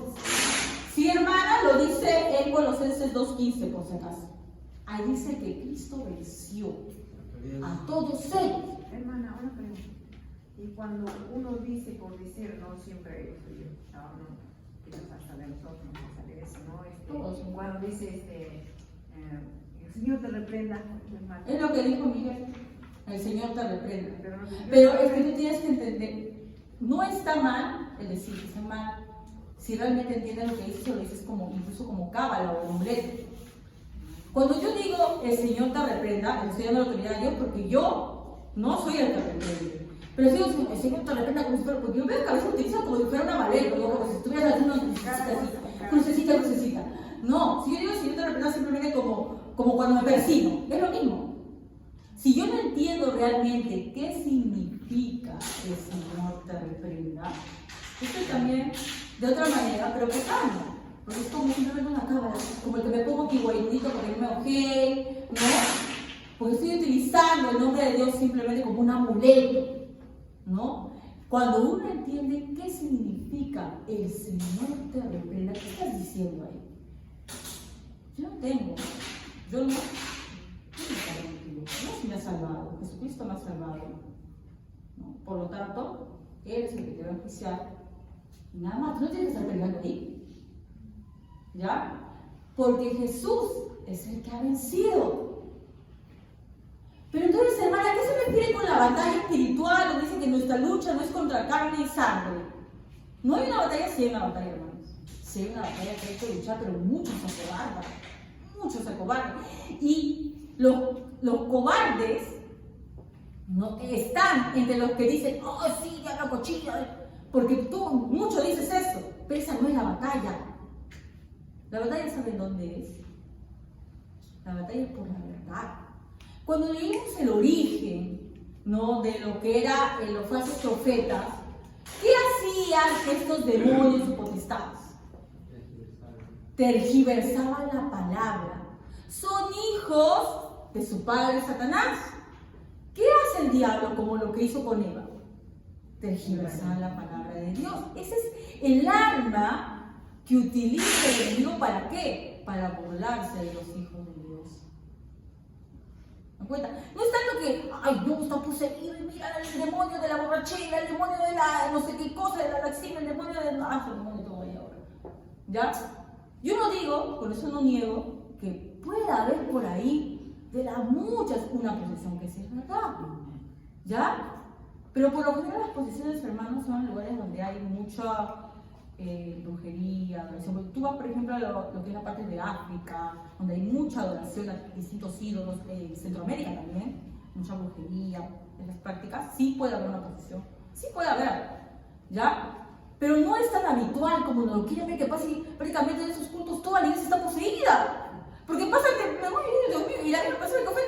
Sí, hermana, lo dice en Colosenses 2:15, por si acaso. Ahí dice que Cristo venció a todos ellos. Hermana, una pregunta. Y cuando uno dice por decir, no siempre hasta de nosotros no pasa de eso, ¿no? Cuando dice el Señor te reprenda. Es lo que dijo Miguel, el Señor te reprenda. Pero es que tú tienes que entender, no está mal el decir que está mal. Si realmente entiendes lo que dices, lo dices como, incluso como cábala o completo. Cuando yo digo el Señor te reprenda, estoy dando la autoridad a Dios porque yo no soy el que reprende. Pero si digo el Señor te reprenda como si fuera, porque yo veo que a veces utiliza como si fuera una maleta, como si estuvieras haciendo una crucecita. No, si yo digo el Señor te reprenda simplemente como cuando me persino, es lo mismo. Si yo no entiendo realmente qué significa que el Señor te reprenda, Esto es también de otra manera, pero pecando. Porque es como simplemente una cámara, como el que me pongo aquí guaynito porque no me enojé, ¿no? Porque estoy utilizando el nombre de Dios simplemente como un amuleto, ¿no? Cuando uno entiende qué significa el Señor te reprenda, ¿qué estás diciendo ahí? Yo no tengo, yo no Dios me ha salvado, Jesucristo me ha salvado, ¿no? Por lo tanto, Él es el que te va a enjuiciar y nada más, tú no tienes que estar peleando ahí. ¿Ya? Porque Jesús es el que ha vencido. Pero entonces, hermana, ¿qué se refiere con la batalla espiritual? Donde dice que nuestra lucha no es contra carne y sangre. No hay una batalla, sí hay una batalla, hermanos. Sí hay una batalla que hay que luchar, pero muchos se acobardan. Muchos se acobardan. Y los cobardes no están entre los que dicen, oh sí, ya la cochilla. Porque tú mucho dices eso, pero esa no es la batalla. La batalla, ¿saben dónde es? La batalla es por la verdad. Cuando leímos el origen, ¿no?, de lo que eran los falsos profetas, ¿qué hacían estos demonios o potestades? Tergiversaban la palabra. Son hijos de su padre Satanás. ¿Qué hace el diablo como lo que hizo con Eva? Tergiversar la palabra de Dios. Ese es el arma que utiliza el enemigo. ¿Para qué? Para burlarse de los hijos de Dios. ¿Me dan cuenta? No es tanto que, ay, no, está poseído y mira el demonio de la borrachera, el demonio de la no sé qué cosa, de la laxina, el demonio de... Ah, el demonio todo ahí ahora. ¿Ya? Yo no digo, por eso no niego, que pueda haber por ahí de las muchas una posesión que sí es verdad. ¿Ya? Pero por lo general las posesiones, hermanos, son lugares donde hay mucha brujería, adoración. Tú vas, por ejemplo, a lo que es la parte de África, donde hay mucha adoración a distintos ídolos, Centroamérica también, mucha brujería, esas prácticas, sí puede haber una posesión, sí puede haber, ¿ya? Pero no es tan habitual como lo quieren ver, que pasa y prácticamente en esos cultos toda la iglesia está poseída. Porque pasa que, Dios mío, y la persona que fue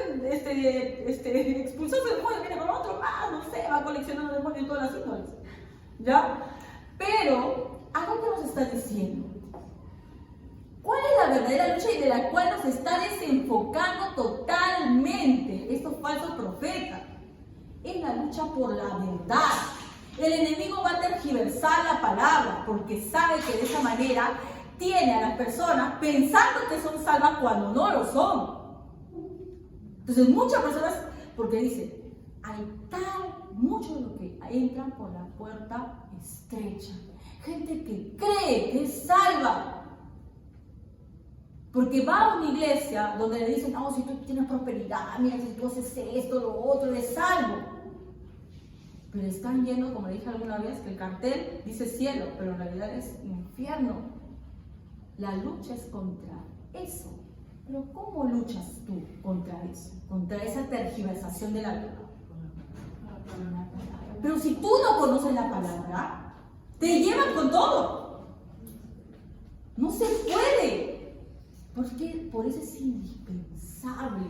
expulsado del demonio, viene con otro, no sé, va coleccionando demonios en todas las índoles, ¿ya? Pero, ¿a dónde nos está diciendo? ¿Cuál es la verdadera lucha y de la cual nos está desenfocando totalmente estos falsos profetas? Es la lucha por la verdad. El enemigo va a tergiversar la palabra porque sabe que de esa manera tiene a las personas pensando que son salvas cuando no lo son. Entonces muchas personas, porque dicen, hay mucho de lo que entran por la puerta estrecha. Gente que cree que es salva. Porque va a una iglesia donde le dicen, si tú tienes prosperidad, mira, si tú haces esto, lo otro, eres salvo. Pero están yendo, como le dije alguna vez, que el cartel dice cielo, pero en realidad es infierno. La lucha es contra eso. Pero ¿cómo luchas tú contra eso? Contra esa tergiversación de la verdad. Pero si tú no conoces la palabra, te llevan con todo. No se puede. Porque por eso es indispensable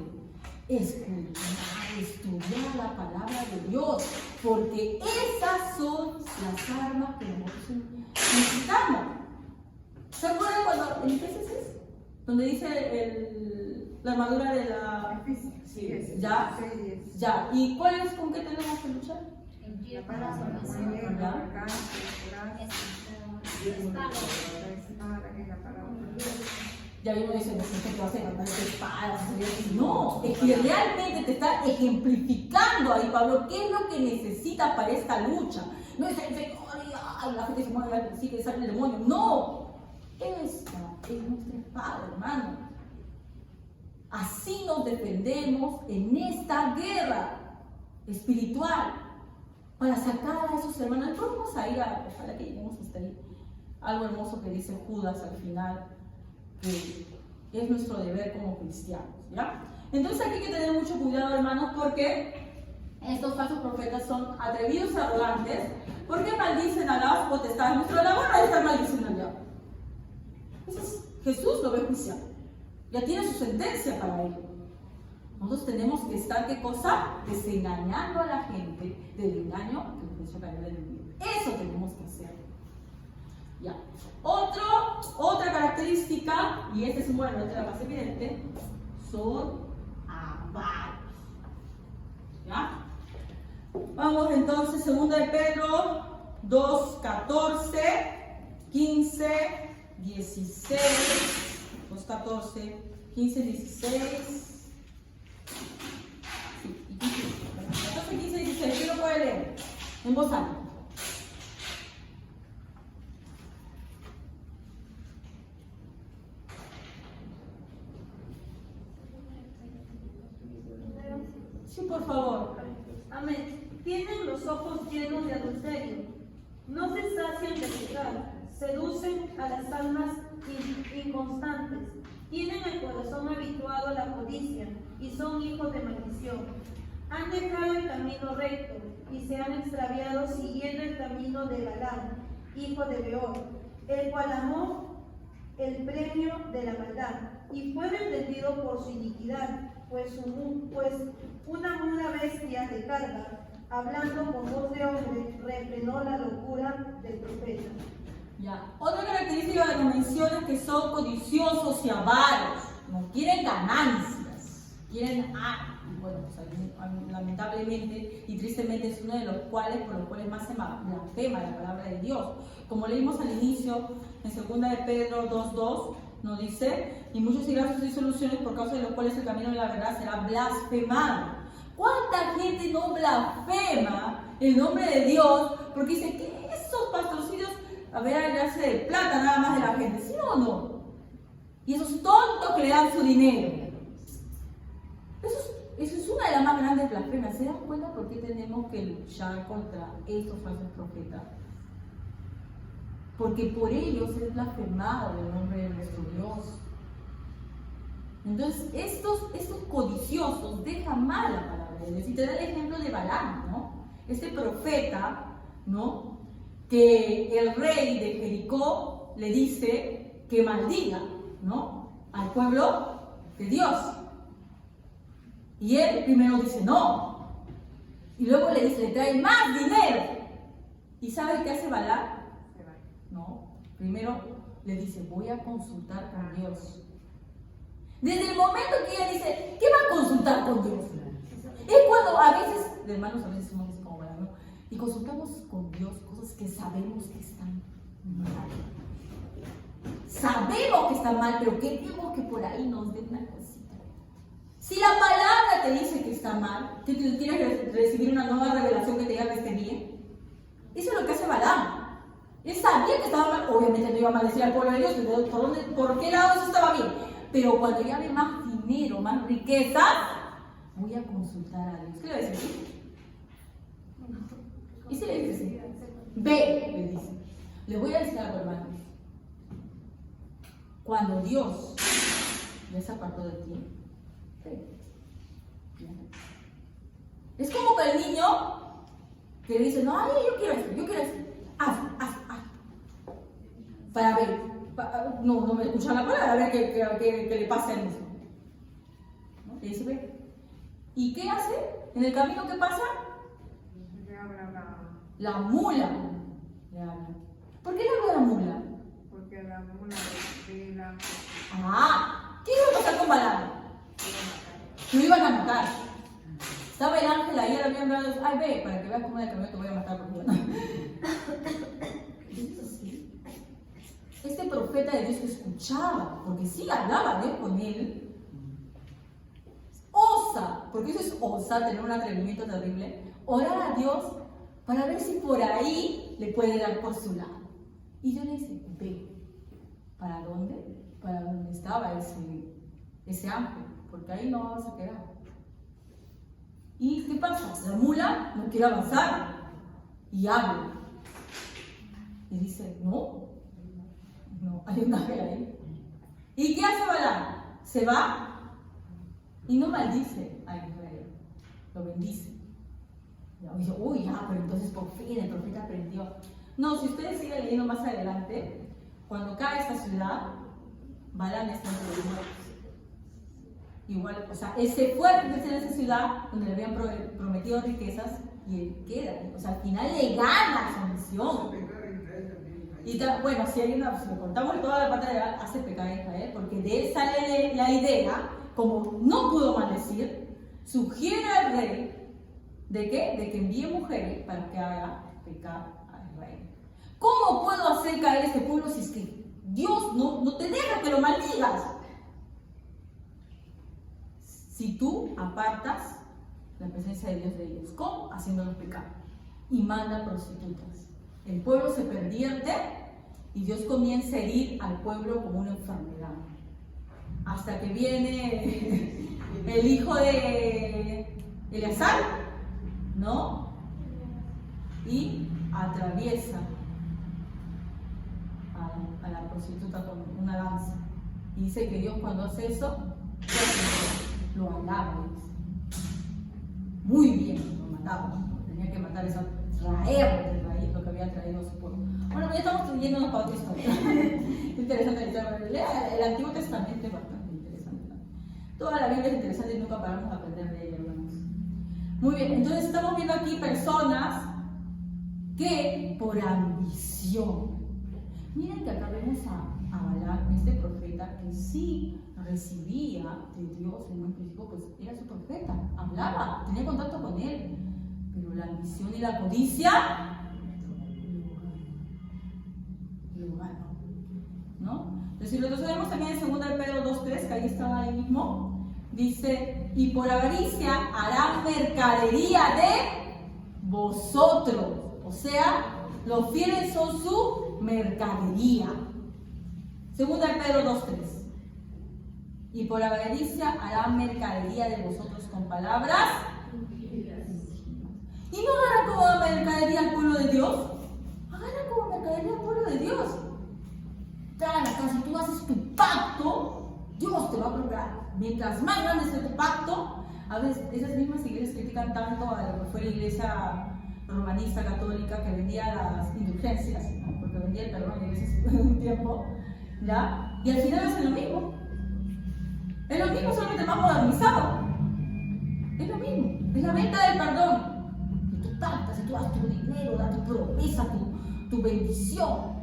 estudiar la palabra de Dios. Porque esas son las armas que nosotros necesitamos. ¿Se acuerdan cuando en Efesios es? Donde dice la armadura de la... Sí, ya. Ya. ¿Y cuál es con qué tenemos que luchar? En La palabra, ya vimos eso, que te vas a encontrar de espadas. No, es que realmente te está ejemplificando ahí, Pablo, qué es lo que necesitas para esta lucha. No es el Señor, la gente se mueve, sí que sale el demonio. No, esta es nuestra espada, hermano. Así nos defendemos en esta guerra espiritual para sacar a esos hermanos. Vamos a ir a, ojalá que lleguemos hasta ahí, algo hermoso que dice Judas al final, que es nuestro deber como cristianos, ¿ya? Entonces aquí hay que tener mucho cuidado, hermanos, porque estos falsos profetas son atrevidos y arrogantes, porque maldicen a las potestades. Nuestra labor no es estar maldiciendo al diablo. Entonces Jesús lo ve juiciado, ya tiene su sentencia para ello. Nosotros tenemos que estar, ¿qué cosa? Desengañando a la gente del engaño que nos hizo caer el enemigo. Eso tenemos que hacer. Ya. Otra característica, y este es bueno, esta es la más evidente, son avaros. ¿Ya? Vamos entonces, 2 de Pedro 2, 14, 15, 16, 2, 14, 15, 16, sí, y 15, 14, 15, 16, ¿quién lo puede leer? En voz alta. Sí, por favor. Amén. Tienen los ojos llenos de adulterio. No se sacian de pecar. Seducen a las almas inconstantes. Tienen el corazón habituado a la codicia y son hijos de maldición. Han dejado el camino recto y se han extraviado siguiendo el camino de Balaam, hijo de Beor, el cual amó el premio de la maldad y fue reprendido por su iniquidad, pues una muda bestia de carga, hablando con voz de hombre, refrenó la locura del profeta. Ya. Otra característica de la mención es que son codiciosos y avaros, no quieren ganancias, quieren bueno, pues, lamentablemente y tristemente es uno de los cuales, por los cuales más se blasfema la palabra de Dios. Como leímos al inicio, en 2 de Pedro 2:2, nos dice, y muchos irán sus disoluciones por causa de los cuales el camino de la verdad será blasfemado. ¿Cuánta gente no blasfema el nombre de Dios? Porque dice que esos pastorcillos, a ver, a darse de plata nada más de la gente, ¿sí o no? Y esos tontos que le dan su dinero. Eso es una de las más grandes blasfemias. ¿Se dan cuenta por qué tenemos que luchar contra estos falsos profetas? Porque por ellos es blasfemado el nombre de nuestro Dios. Entonces, estos codiciosos dejan mal la palabra de Dios. Y te da el ejemplo de Balaam, ¿no? Este profeta, ¿no? Que el rey de Jericó le dice que maldiga, ¿no? Al pueblo de Dios. Y él primero dice no. Y luego le dice, le trae más dinero. ¿Y sabe qué hace Balaam? No. Primero le dice, voy a consultar con Dios. Desde el momento que ella dice, ¿qué va a consultar con Dios? Es cuando a veces, hermanos, a veces somos como Balaam, ¿no? Y consultamos con Dios cosas que sabemos que están mal. Sabemos que están mal, pero queremos que por ahí nos den una cosita. Si la palabra te dice que está mal, que tú quieres recibir una nueva revelación que te diga que esté bien, eso es lo que hace Balaam. Él sabía que estaba mal, obviamente no iba a maldecir al pueblo de Dios, ¿por qué lado eso estaba bien? Pero cuando ya ve más dinero, más riqueza, voy a consultar a Dios. ¿Qué le va a decir? Y se le dice, ve, le dice, le voy a decir algo, hermanos. Cuando Dios ya se apartó de ti, es como que el niño que le dice, no, ay, yo quiero esto, haz. Para ver, no me escuchan la palabra, a ver qué le pasa a él mismo. ¿No? Le dice, ve. ¿Y qué hace? En el camino, ¿qué pasa? La mula le habla. ¿Por qué le habla la mula? Porque la mula respira. ¿Qué iba a pasar con Balaam? Lo iban a matar. Estaba el ángel ahí, le habían dado, ay, ve, para que veas cómo de camino te voy a matar por Dios. Este profeta de Dios que escuchaba, porque sí hablaba Dios con él, osa, porque eso es osar, tener un atrevimiento terrible, orar a Dios para ver si por ahí le puede dar por su lado. Y Dios le dice, ve. ¿Para dónde? Para donde estaba ese ángel, porque ahí no vas a quedar. ¿Y qué pasa? La mula no quiere avanzar y habla. Y dice, no, hay un ángel ahí. ¿Y qué hace Balaam? Se va y no maldice a Israel, lo bendice. Y dice, uy, ya, pero entonces por fin el profeta aprendió. No, si ustedes siguen leyendo más adelante, cuando cae esta ciudad, Balaam está entre los muertos. Igual, o sea, él se fue a en esa ciudad donde le habían prometido riquezas y él queda. O sea, al final le gana su misión. Bueno, si lo contamos toda la parte de Israel, hace pecar a Israel, porque de él sale la idea, como no pudo maldecir, sugiere al rey, ¿de qué? De que envíe mujeres para que haga pecar a Israel. ¿Cómo puedo hacer caer este pueblo si es que Dios no te deja que lo maldigas? Si tú apartas la presencia de Dios de ellos. ¿Cómo? Haciéndolos pecar. Y manda prostitutas. El pueblo se pervierte y Dios comienza a herir al pueblo como una enfermedad. Hasta que viene el hijo de Eleazar, ¿no? Y atraviesa a la prostituta con una lanza. Y dice que Dios cuando hace eso, lo alaba. Muy bien, lo mataba. Tenía que matar esa traer del raíz lo que había traído a su pueblo. Bueno, ya estamos yéndonos para otra historia. Interesante la historia. Lea el Antiguo Testamento, es bastante interesante. Toda la Biblia es interesante y nunca paramos de aprender de ella, hermanos. Muy bien, entonces estamos viendo aquí personas que por ambición. Miren que acá vemos a Balaam, este profeta, que sí recibía de Dios en un principio, pues era su profeta, hablaba, tenía contacto con él, pero la ambición y la codicia lo ganó, ¿no? Entonces, nosotros vemos también en 2 Pedro 2:3, que ahí estaba ahí mismo, dice, y por avaricia harán mercadería de vosotros, o sea, los fieles son su mercadería. 2 Pedro 2:3. Y por avaricia harán mercadería de vosotros con palabras. Y no harán como mercadería al pueblo de Dios. Hagan como mercadería al pueblo de Dios. Claro, si tú haces tu pacto, Dios te va a procurar. Mientras más grande sea tu pacto, a veces esas mismas iglesias critican tanto a lo que fue la iglesia romanista católica que vendía las indulgencias, ¿no? Porque vendía el perdón en iglesias en un tiempo, ¿ya? Y al final hacen lo mismo. Es lo mismo, solamente más modernizado. Es lo mismo, es la venta del perdón. Y tú pactas, y tú das tu dinero, das tu promesa, tu bendición.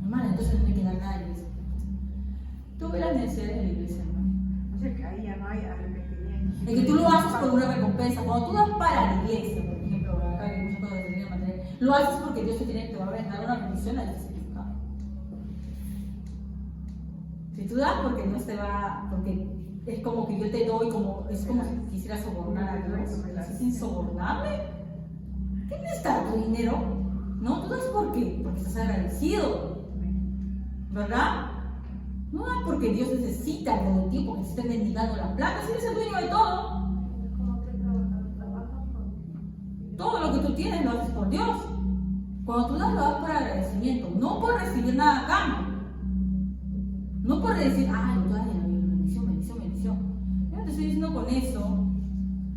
Hermana, entonces no te queda nada en la iglesia. Tú ves las necesidades de la iglesia, hermano. O sea que ahí ya no hay arrepentimiento. Es que tú lo haces por una recompensa. Cuando tú das para la iglesia, por ejemplo, acá hay muchas cosas que tienen material, lo haces porque Dios te va a dar una bendición a ese significado. Si tú das porque no te va, porque es como que yo te doy, es como si quisiera sobornar a Dios. ¿Es insobornable? ¿Qué necesita tu dinero? No, tú das ¿por qué? Porque estás agradecido, ¿verdad? No das porque Dios necesita todo el tiempo que se esté mendigando la plata, si eres el dueño de todo. Todo lo que tú tienes lo haces por Dios. Cuando tú das, lo das por agradecimiento, no por recibir nada a cambio. No por decir, lo das bendición, bendición, bendición. Yo no te estoy diciendo con eso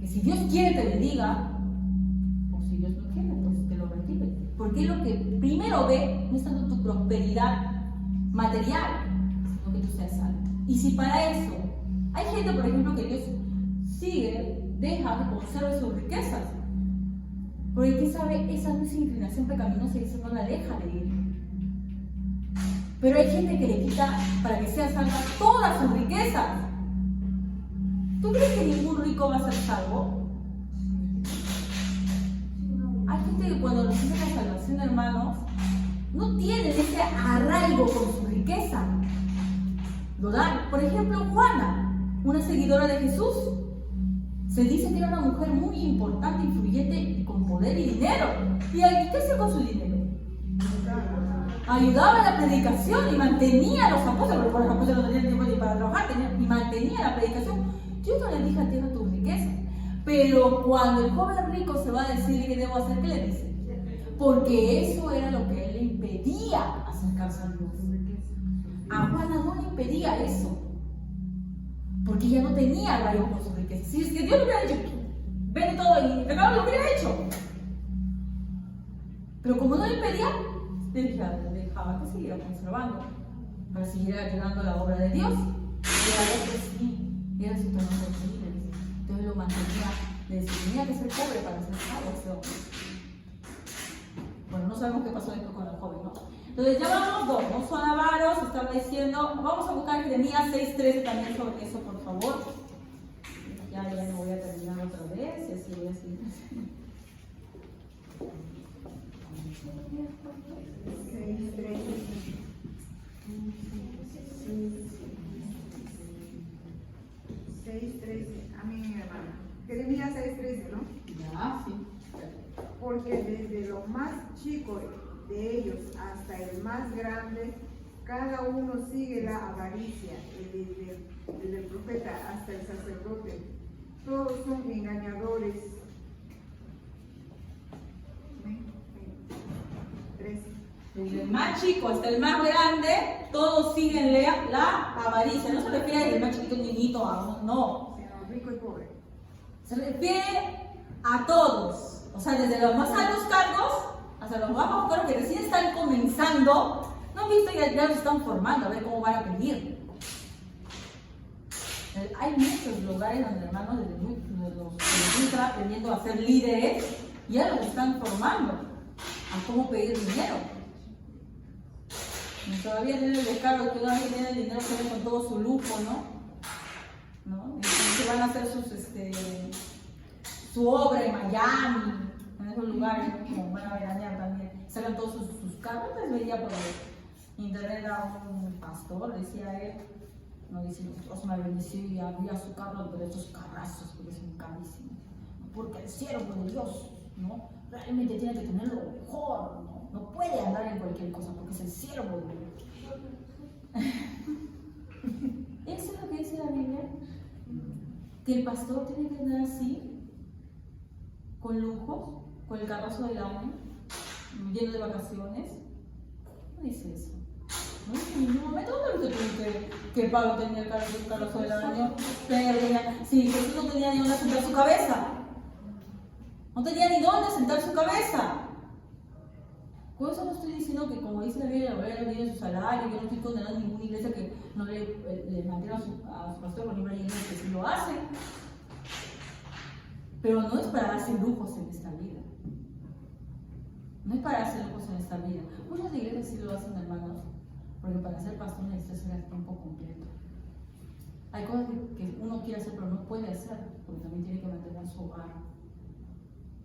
que si Dios quiere te bendiga, o si Dios no quiere, pues te lo retire. Porque lo que primero ve no es tanto tu prosperidad material, sino que tú seas salvo. Y si para eso hay gente, por ejemplo, que Dios deja que conserve sus riquezas, porque ¿qué sabe? Esa no es inclinación pecaminosa y eso no la deja de ir. Pero hay gente que le quita para que sea salva todas sus riquezas. ¿Tú crees que ningún rico va a ser salvo? Hay gente que cuando recibe la salvación, hermanos, no tienen ese arraigo con su riqueza. Lo dan. Por ejemplo, Juana, una seguidora de Jesús, se dice que era una mujer muy importante, influyente, con poder y dinero. ¿Y qué hacía con su dinero? Ayudaba a la predicación y mantenía a los apóstoles, porque los apóstoles no tenían tiempo ni para trabajar, y mantenía la predicación. Yo no le dije a ti a tu riqueza, pero cuando el joven rico se va a decir qué debo hacer, ¿qué le dice? Porque eso era lo que él le impedía acercarse a Dios. A Juana no le impedía eso, porque ella no tenía arraigo con su riqueza. Si es que Dios le hubiera dicho, vende todo y regalo, lo hubiera hecho. Pero como no le impedía, le dejaba que siguiera conservando, para seguir ayudando a la obra de Dios. Y a veces sí, era su trabajo libre. Entonces lo mantenía, le decía, tenía que ser pobre para ser salvo ese hombre. Bueno, no sabemos qué pasó después con el joven, ¿no? Entonces ya vamos dos, no son avaros, estaba diciendo, vamos a buscar Jeremías 6:13 también sobre eso, por favor. Ya no voy a terminar otra vez, y así voy a seguir. 6:13. Amén, hermana. Jeremías 6:13, ¿no? Ya, sí. Porque desde lo más chico de ellos hasta el más grande, cada uno sigue la avaricia, desde el profeta hasta el sacerdote. Todos son engañadores. Amén. 13. Desde el más chico hasta el más grande, todos siguen la avaricia. No se refiere del más chiquito, un niñito, a un no. Sino rico y pobre. Se refiere a todos. O sea, desde los más altos cargos hasta los más bajos cargos que recién están comenzando. No han visto que ya los están formando, a ver cómo van a pedir. Hay muchos lugares donde hermanos desde están aprendiendo a ser líderes y ya los están formando a cómo pedir dinero. Y todavía tienen los cargos que todavía tienen el dinero que ven con todo su lujo, ¿no? Entonces van a hacer su obra en Miami, en esos lugares, ¿no? Como van a veranear también. Sacan todos sus carros. Antes veía por internet a un pastor, decía él, no dice, Dios me bendició y había su carro, pero estos carrazos, porque son carísimos. Porque el siervo de Dios, ¿no? Realmente tiene que tener lo mejor, ¿no? No puede andar en cualquier cosa porque es el siervo de Dios. ¿Eso es lo que dice la Biblia? Que el pastor tiene que andar así, con lujos, con el carrazo del año, lleno de vacaciones. No dice eso. No dice en ningún momento. ¿Dónde viste que Pablo tenía el carrazo del año? Sí, Jesús no tenía ni dónde sentar su cabeza. No tenía ni dónde sentar su cabeza. Con eso no estoy diciendo que, como dice la Biblia, le voy a dar su salario. Yo no estoy condenando a ninguna iglesia que no le mantenga a su pastor, por ejemplo, hay iglesias que sí lo hacen. Pero no es para darse lujos en esta vida. No es para darse lujos en esta vida. Muchas iglesias sí lo hacen, hermanos, porque para ser pastor necesitas ser a tiempo completo. Hay cosas que uno quiere hacer, pero no puede hacer, porque también tiene que mantener su hogar,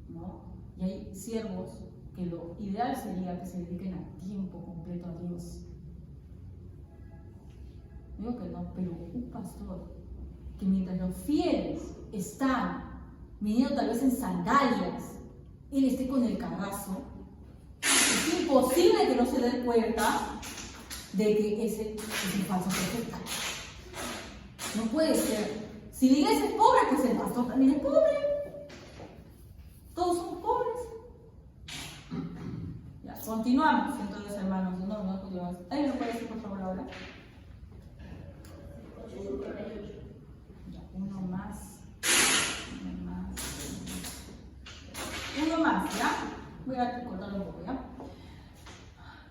¿no? Y hay siervos que lo ideal sería que se dediquen a tiempo completo a Dios. Digo que no, pero un pastor que mientras los fieles están viniendo tal vez en sandalias, él esté con el carrazo, es imposible que no se dé cuenta de que ese es un falso profeta. No puede ser. Si la iglesia es pobre, pues el pastor también es pobre. Todos somos pobres. Ya, continuamos entonces, hermanos. No continuamos. ¿Alguien lo puede decir, por favor, ahora? Ya, uno más, ¿ya? Voy a cortarlo un poco, ¿ya?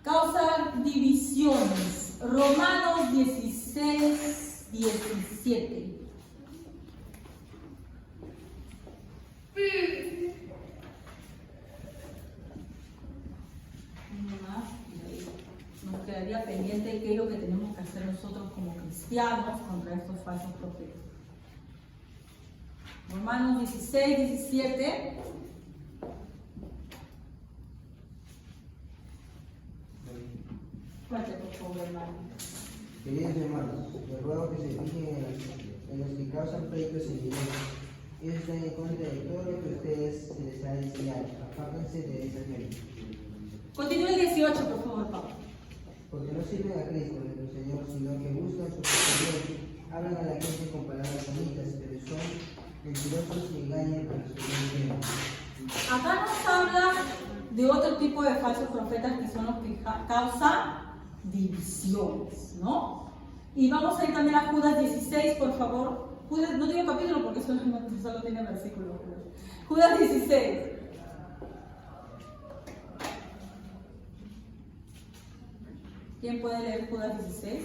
Causa divisiones. Romanos 16, 17. Uno más, y ahí nos quedaría pendiente qué es lo que tenemos que hacer nosotros como cristianos contra estos falsos profetas. Romanos 16, 17. Cuente, por favor, hermano. Queridos hermanos, les ruego que se fijen en los que causan pleitos en iglesia. Ellos están en contra de todo lo que a ustedes se les ha enseñado. Apártense de esa gente. Continúe el 18, por favor, Pablo. Porque no sirven a Cristo, nuestro Señor, sino que buscan su prosperidad. Hablan a la gente con palabras bonitas, pero son mentirosos y engañan a los que no creen. Acá nos habla de otro tipo de falsos profetas que son los que causan divisiones, ¿no? Y vamos a ir también a Judas 16, por favor. Judas, no tiene capítulo porque solo tiene versículo. Judas 16. ¿Quién puede leer Judas 16?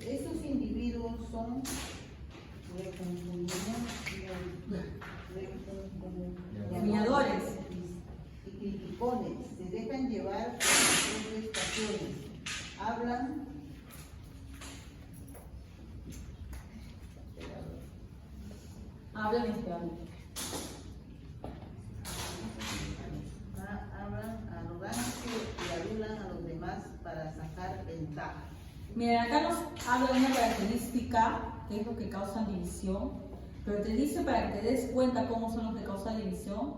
Estos individuos son Soñadores. Y criticones, se dejan llevar por sus propias pasiones. Hablan Hablan esperando. hablan arrogancia y adulan a los demás para sacar ventaja. Miren, acá nos habla de una característica que es lo que causa división, pero te dice para que te des cuenta cómo son los que causan división,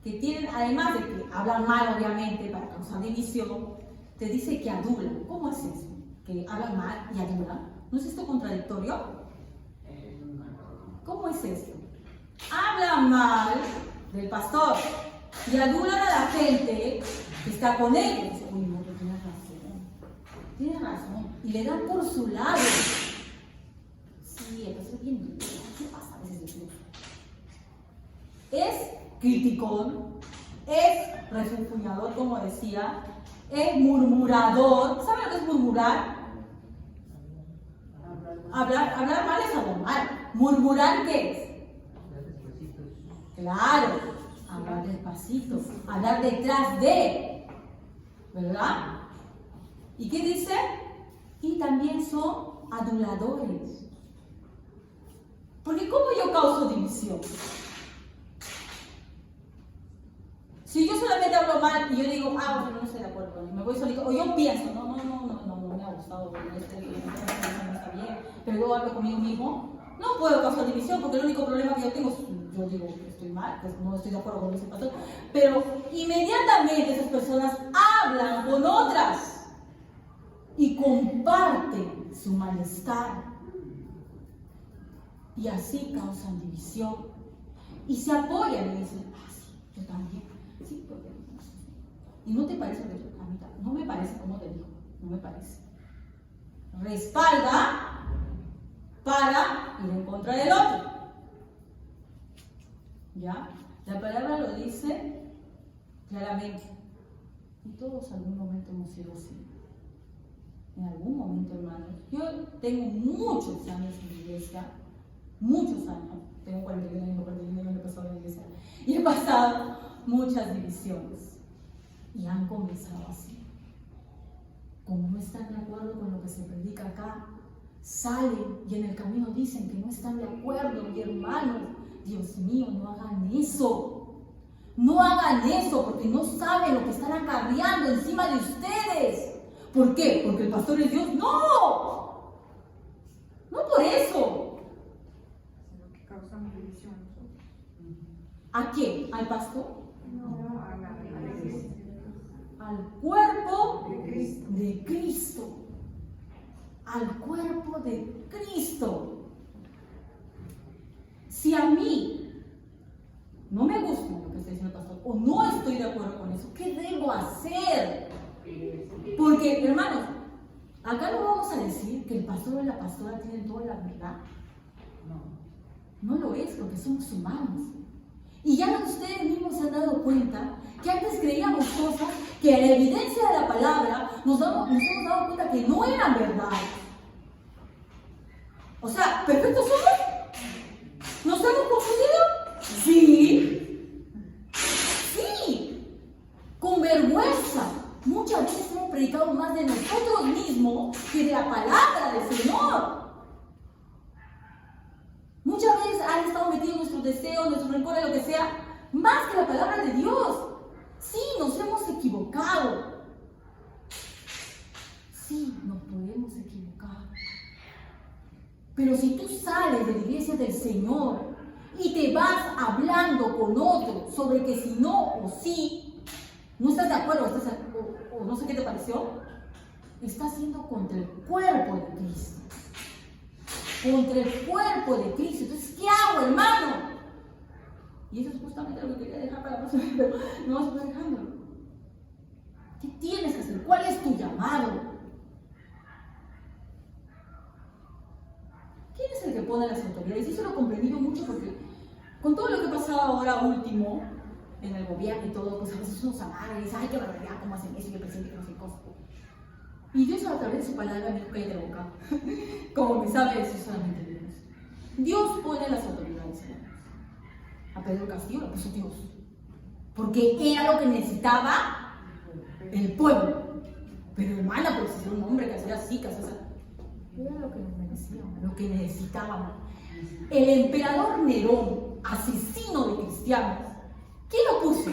que tienen, además de que hablan mal obviamente para causar división, te dice que adulan. ¿Cómo es eso? Que hablan mal y adulan. ¿No es esto contradictorio? ¿Cómo es esto? Hablan mal del pastor y adulan a la gente que está con ellos. Uy, no, pero tiene razón, y le dan por su lado. Sí, el pastor es bien duro. ¿Qué pasa a veces de Dios? Es criticón, es refunfuñador, como decía, es murmurador. ¿Saben lo que es murmurar? Hablar mal es hablar mal. ¿Murmurar qué es? Claro, hablar despacito, hablar detrás de, ¿verdad? ¿Y qué dice? Y también son aduladores. Porque ¿cómo yo causo división? Si yo solamente hablo mal y yo digo, pero no estoy de acuerdo con él, me voy solito, o yo pienso, no me ha gustado, no está bien, pero luego hablo conmigo mismo, no puedo causar división porque el único problema que yo tengo es, yo digo que estoy mal, pues no estoy de acuerdo con ese pastor, pero inmediatamente esas personas hablan con otras y comparten su malestar y así causan división y se apoyan y dicen, sí, yo también, sí, porque y no te parece que a mí no me parece, como te digo, no me parece. Respalda para ir en contra del otro. ¿Ya? La palabra lo dice claramente. Y todos en algún momento hemos sido así. En algún momento, hermanos. Yo tengo muchos años en la iglesia. Muchos años. Tengo 41 años pasado en la iglesia. Y he pasado muchas divisiones. Y han comenzado así. Como no están de acuerdo con lo que se predica acá, salen y en el camino dicen que no están de acuerdo, mi hermano. Dios mío, no hagan eso. No hagan eso porque no saben lo que están acarreando encima de ustedes. ¿Por qué? ¿Porque el pastor es Dios? ¡No! No por eso. Sino que causamos división nosotros. ¿A quién? ¿Al pastor? No, a la iglesia. Al cuerpo De Cristo. de Cristo. Al cuerpo de Cristo. Si a mí no me gusta lo que está diciendo el pastor o no estoy de acuerdo con eso, ¿qué debo hacer? Porque, hermanos, acá no vamos a decir que el pastor o la pastora tienen toda la verdad. No lo es, porque somos humanos. Y ya ustedes mismos se han dado cuenta que antes creíamos cosas que a la evidencia de la palabra nos hemos dado cuenta que no eran verdad. O sea, ¿perfectos somos? ¿Nos hemos confundido? Sí. Sí. Con vergüenza. Muchas veces hemos predicado más de nosotros mismos que de la palabra del Señor. Muchas veces han estado metidos nuestros deseos, nuestros rencores, lo que sea, más que la palabra de Dios. Sí, nos hemos equivocado. Sí, nos podemos equivocar. Pero si tú sales de la iglesia del Señor y te vas hablando con otro sobre que si no o sí, no estás de acuerdo o no sé qué te pareció, estás yendo contra el cuerpo de Cristo. Contra el cuerpo de Cristo. Entonces, ¿qué hago, hermano? Y eso es justamente lo que quería dejar para la próxima, pero no vamos a estar dejándolo. ¿Qué tienes que hacer? ¿Cuál es tu llamado? ¿Quién es el que pone las autoridades? Y eso lo he comprendido mucho porque con todo lo que ha pasado ahora último en el gobierno y todo, pues a veces uno se amarra y dice, ay, qué barbaridad, cómo hacen eso, y que presidente, que no sé qué cosa. Y Dios a través de su palabra me cae de la boca. Como me sabe eso solamente Dios. Dios pone las autoridades. a Pedro Castillo lo puso Dios. Porque era lo que necesitaba el pueblo. Pero hermana, pues si era un hombre que hacía así, que hacía así, era lo que nos merecíamos, lo que necesitábamos. El emperador Nerón, asesino de cristianos, ¿quién lo puso?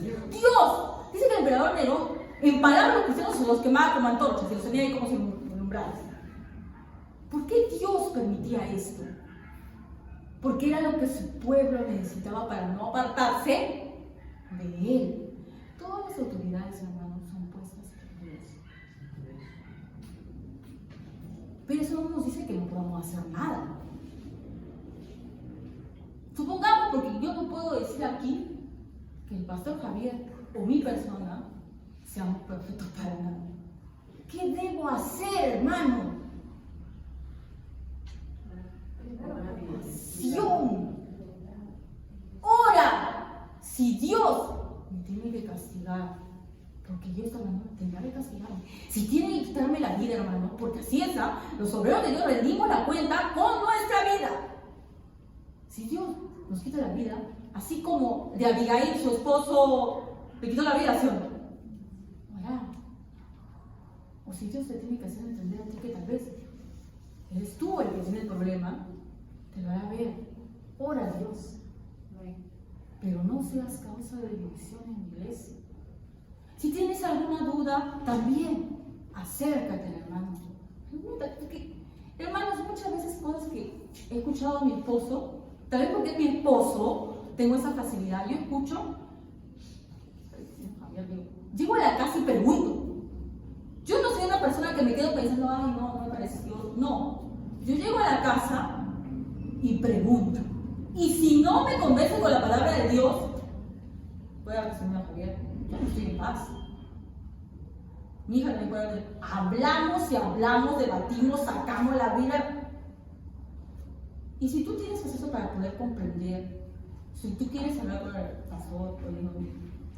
Dios. Dice que el emperador Nerón empalaba a los cristianos, se los quemaba como antorchas y los tenía ahí como sin umbrales. ¿Por qué Dios permitía esto? Porque era lo que su pueblo necesitaba para no apartarse de él. Todas las autoridades, hermanos, son puestas por Dios. Pero eso no nos dice que no podamos hacer nada. Supongamos, porque yo no puedo decir aquí que el pastor Javier o mi persona seamos perfectos para nada. ¿Qué debo hacer, hermano? Oración. Ora. Si Dios me tiene que castigar, porque yo esta mañana tendrá que castigarme. Si tiene que quitarme la vida, hermano, porque así es, los obreros de Dios rendimos la cuenta con nuestra vida. Si Dios nos quita la vida, así como de Abigail, su esposo, le quitó la vida, ¿sí o no? Ora. O si Dios te tiene que hacer entender a ti que tal vez eres tú el que tiene el problema, te lo hará ver. Ora a Dios. Pero no seas causa de división en la iglesia. Si tienes alguna duda, también acércate, hermano. Hermanos, muchas veces cosas que he escuchado a mi esposo, tal vez porque es mi esposo, tengo esa facilidad. Yo escucho, llego a la casa y pregunto. Yo no soy una persona que me quedo pensando, ay, no me parece Dios. No, yo llego a la casa y pregunto. Y si no me convence con la palabra de Dios, voy a decirme a Javier, yo no estoy en paz. Mi hija me puede decir, hablamos y hablamos, debatimos, sacamos la vida. Y si tú tienes acceso para poder comprender, si tú quieres hablar con el pastor, o digo,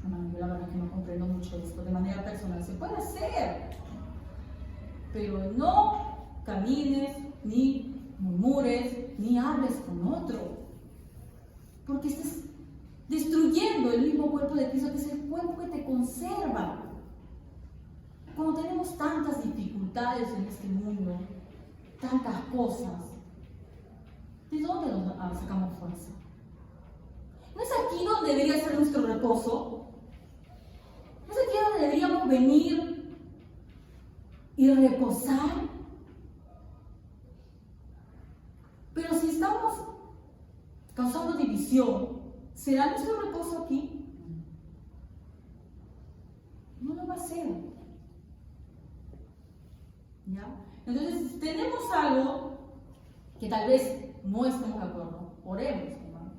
hermano, yo la verdad que no comprendo mucho esto, de manera personal, se puede hacer. Pero no camines, ni murmures, ni hables con otro. Porque estás destruyendo el mismo cuerpo de Cristo, que es el cuerpo que te conserva. Cuando tenemos tantas dificultades en este mundo, tantas cosas, ¿de dónde nos sacamos fuerza? ¿No es aquí donde debería ser nuestro reposo? ¿No es aquí donde deberíamos venir y reposar? Pero si estamos causando división, ¿será nuestro reposo aquí? No lo va a ser. ¿Ya? Entonces, si tenemos algo que tal vez no estemos de acuerdo, oremos, hermano.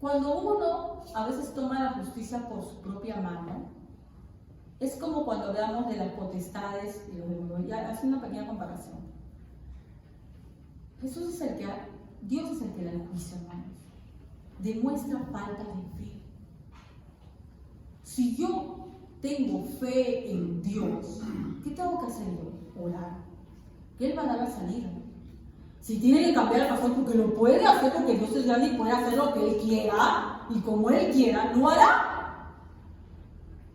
Cuando uno a veces toma la justicia por su propia mano, es como cuando hablamos de las potestades y los demonios. Ya hace una pequeña comparación. Jesús es el que Dios es el que da el juicio, hermanos. Demuestra falta de fe. Si yo tengo fe en Dios, ¿qué tengo que hacer yo? Orar. Que Él va a dar la salida. Si tiene que cambiar el pastor, porque lo puede hacer, porque Dios es grande y puede hacer lo que Él quiera, y como Él quiera, lo hará.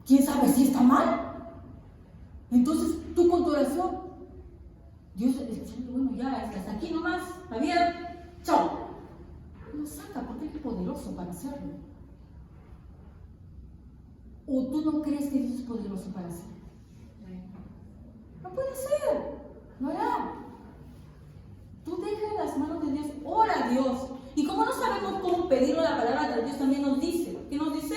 ¿Quién sabe si está mal? Entonces, tú con tu oración, Dios escuchando, bueno, ya, hasta aquí nomás, está bien, chao. Lo saca porque Él es poderoso para hacerlo. ¿O tú no crees que Dios es poderoso para hacerlo? No puede ser, no hará. Tú deja en las manos de Dios, ora a Dios. Y como no sabemos cómo pedirlo, la palabra de Dios también nos dice. ¿Qué nos dice?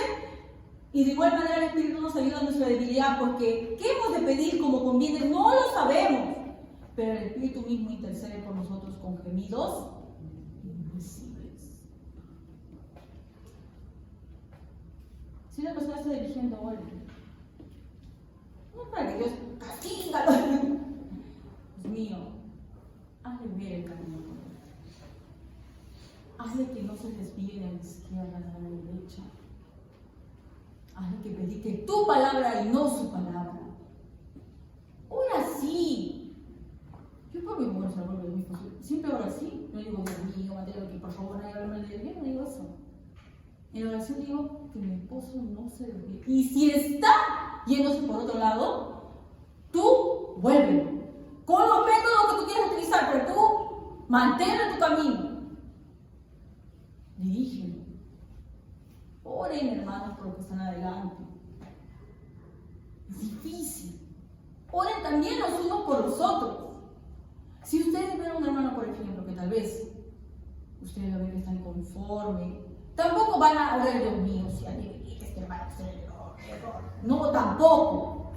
Y de igual manera el Espíritu nos ayuda en nuestra debilidad, porque ¿qué hemos de pedir como conviene? No lo sabemos. Pero el Espíritu mismo intercede por nosotros con gemidos indecibles. Si una persona está dirigiendo hoy, no es para que Dios castígalo. Dios mío, hazle ver el camino correcto. Hazle que no se desvíe a la izquierda ni a la derecha. Hazle que predique tu palabra y no su palabra. Ahora sí. Yo por voy a poner salvar de mi esposo. Siempre oro así. No digo, Dios mío, Mateo, que por favor nadie hable mal de Dios. Yo no digo eso. En oración digo que mi esposo no se desvíe. Y si está yéndose por otro lado, tú vuélvelo. Con los métodos que tú quieras utilizar, pero tú manténlo en tu camino. Dirígelo. Oren, hermanos, por los que están adelante. Es difícil. Oren también los unos por los otros. Si ustedes ven a un hermano, por ejemplo, que tal vez ustedes lo ven que está inconforme, tampoco van a orar, Dios mío, si alguien dice este hermano es el error. No, tampoco.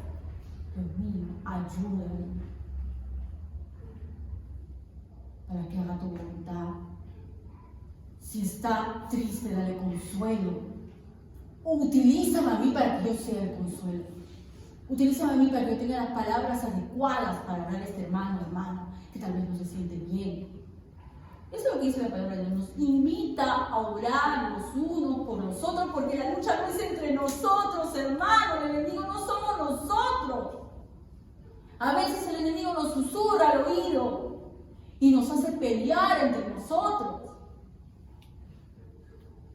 Dios mío, ayúdale para que haga tu voluntad. Si está triste, dale consuelo. Utilízame a mí para que yo sea el consuelo. Utilízame a mí para que yo tenga las palabras adecuadas para hablar a este hermano, que tal vez no se siente bien. Eso es lo que dice la palabra de Dios. Nos invita a orar los unos por los otros, porque la lucha no es entre nosotros, hermanos. El enemigo no somos nosotros. A veces el enemigo nos susurra al oído y nos hace pelear entre nosotros.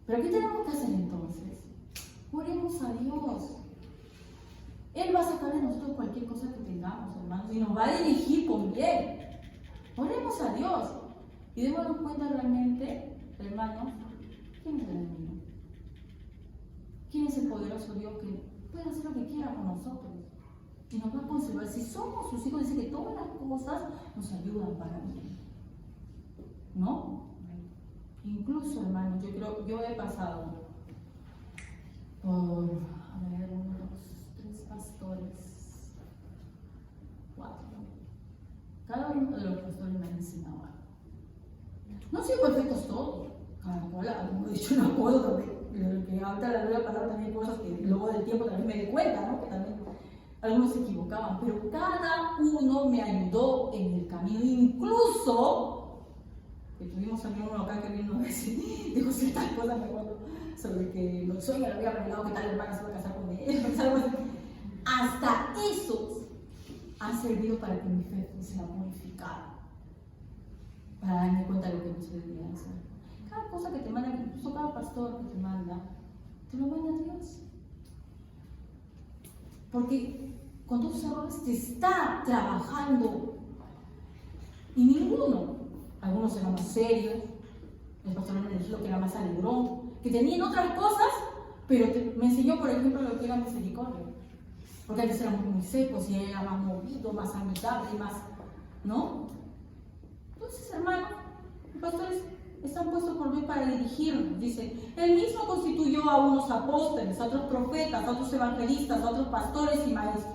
¿Pero qué tenemos que hacer entonces? Oremos a Dios. Él va a sacar de nosotros cualquier cosa que tengamos, hermanos, y nos va a dirigir con bien. Oremos a Dios y démonos cuenta realmente, hermanos, ¿quién es el enemigo? ¿Quién es el poderoso Dios que puede hacer lo que quiera con nosotros? Y nos va a conservar. Si somos sus hijos, dice que todas las cosas nos ayudan para bien. ¿No? Incluso, hermanos, yo he pasado por, unos 3 pastores, 4. Cada uno de los pastores me ha enseñado algo. No han sido perfectos todos. Cada cual, como he dicho, no puedo también. Que ahorita la nueva palabra también hay cosas que luego del tiempo también me di cuenta, ¿no? Que también algunos se equivocaban, pero cada uno me ayudó en el camino, incluso que tuvimos a uno acá que vino a decir, dijo ciertas cosas, me acuerdo, sobre que los sueños le había revelado que tal hermana se iba a casar con él. Hasta esos han servido para que mi fe sea purificada, para darme cuenta de lo que no se debía hacer. Cada cosa que te manda, incluso cada pastor que te manda Dios. Porque con tus errores te está trabajando. Y ninguno. Algunos eran más serios, el pastor me dijo que era más alegrón, que tenían otras cosas, pero me enseñó, por ejemplo, lo que era misericordia. Porque antes éramos muy secos y él era más movido, más amigable, más, ¿no? Entonces, hermano, los pastores están puestos por Dios para dirigirnos. Dice, él mismo constituyó a unos apóstoles, a otros profetas, a otros evangelistas, a otros pastores y maestros,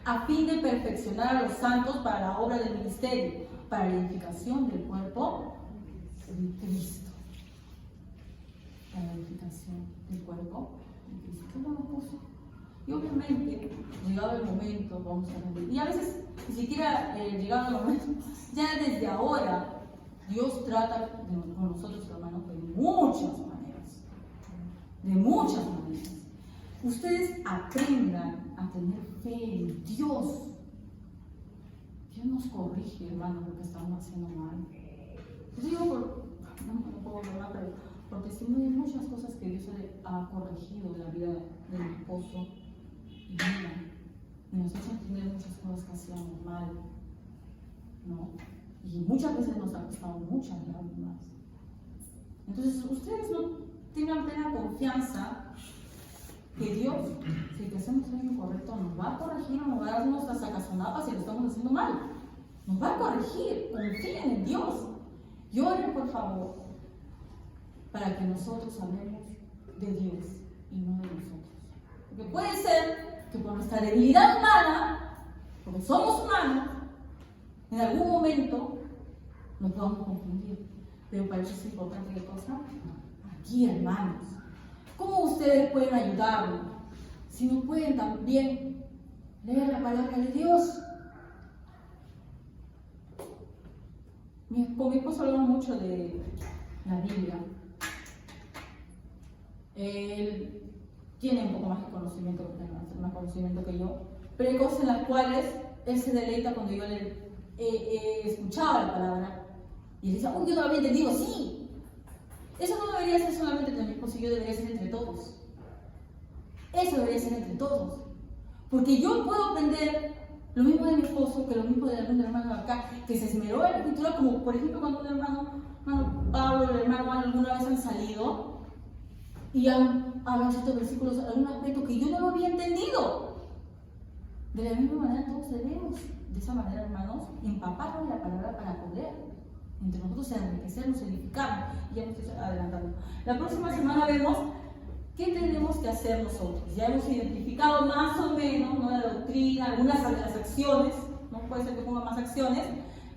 a fin de perfeccionar a los santos para la obra del ministerio, para la edificación del cuerpo de Cristo. Para la edificación del cuerpo de Cristo. ¿Qué lo puso? Y obviamente, llegado el momento, vamos a ver. Y a veces, ni siquiera llegado el momento, ya desde ahora, Dios trata con nosotros, hermanos, de muchas maneras. De muchas maneras. Ustedes aprendan a tener fe en Dios. Dios nos corrige, hermano, lo que estamos haciendo mal. Yo digo no puedo hablar, pero por testimonio de muchas cosas que Dios ha corregido en la vida de mi esposo y mía. Y nos ha hecho entender muchas cosas que hacíamos mal, ¿no? Y muchas veces nos ha costado muchas lágrimas. Entonces, ustedes no tengan plena confianza que Dios, si el que hacemos algo incorrecto, nos va a corregir, nos va a dar nuestras sacazonadas si lo estamos haciendo mal. Nos va a corregir, confíen en Dios. Y oren, por favor, para que nosotros hablemos de Dios y no de nosotros. Porque puede ser que por nuestra debilidad humana, porque somos humanos, en algún momento nos podamos confundir. Pero para eso es importante que cosa, aquí, hermanos. ¿Cómo ustedes pueden ayudarnos? Si no pueden también leer la palabra de Dios. Con mi esposo hablamos mucho de la Biblia. Él tiene un poco más de conocimiento, más conocimiento que yo, pero hay cosas en las cuales él se deleita cuando yo le escuchaba la palabra y él decía, uy, yo no lo había entendido, sí. Eso no debería ser solamente entre mi esposo y yo, debería ser entre todos. Eso debería ser entre todos. Porque yo puedo aprender lo mismo de mi esposo que lo mismo de algún hermano acá, que se esmeró en la escritura, como por ejemplo cuando un hermano Pablo y el hermano Juan alguna vez han salido y han hablado estos versículos, algún aspecto que yo no lo había entendido. De la misma manera todos debemos, de esa manera hermanos, empaparnos la palabra para poder entre nosotros enriquecernos, edificarnos. Y ya me estoy adelantando. La próxima semana vemos qué tenemos que hacer nosotros. Ya hemos identificado más o menos, ¿no?, la doctrina, algunas de las acciones, no puede ser que ponga más acciones,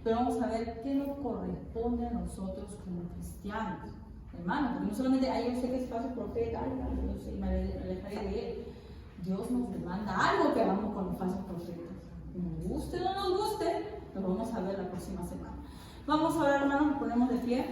pero vamos a ver qué nos corresponde a nosotros como cristianos, hermanos, porque no solamente hay yo sé que es falso profeta, yo sé, me alejaré de él. Dios nos demanda algo que hagamos con los falsos profetas. Nos guste o no nos guste, lo vamos a ver la próxima semana. Vamos a orar, hermanos, nos ponemos de pie.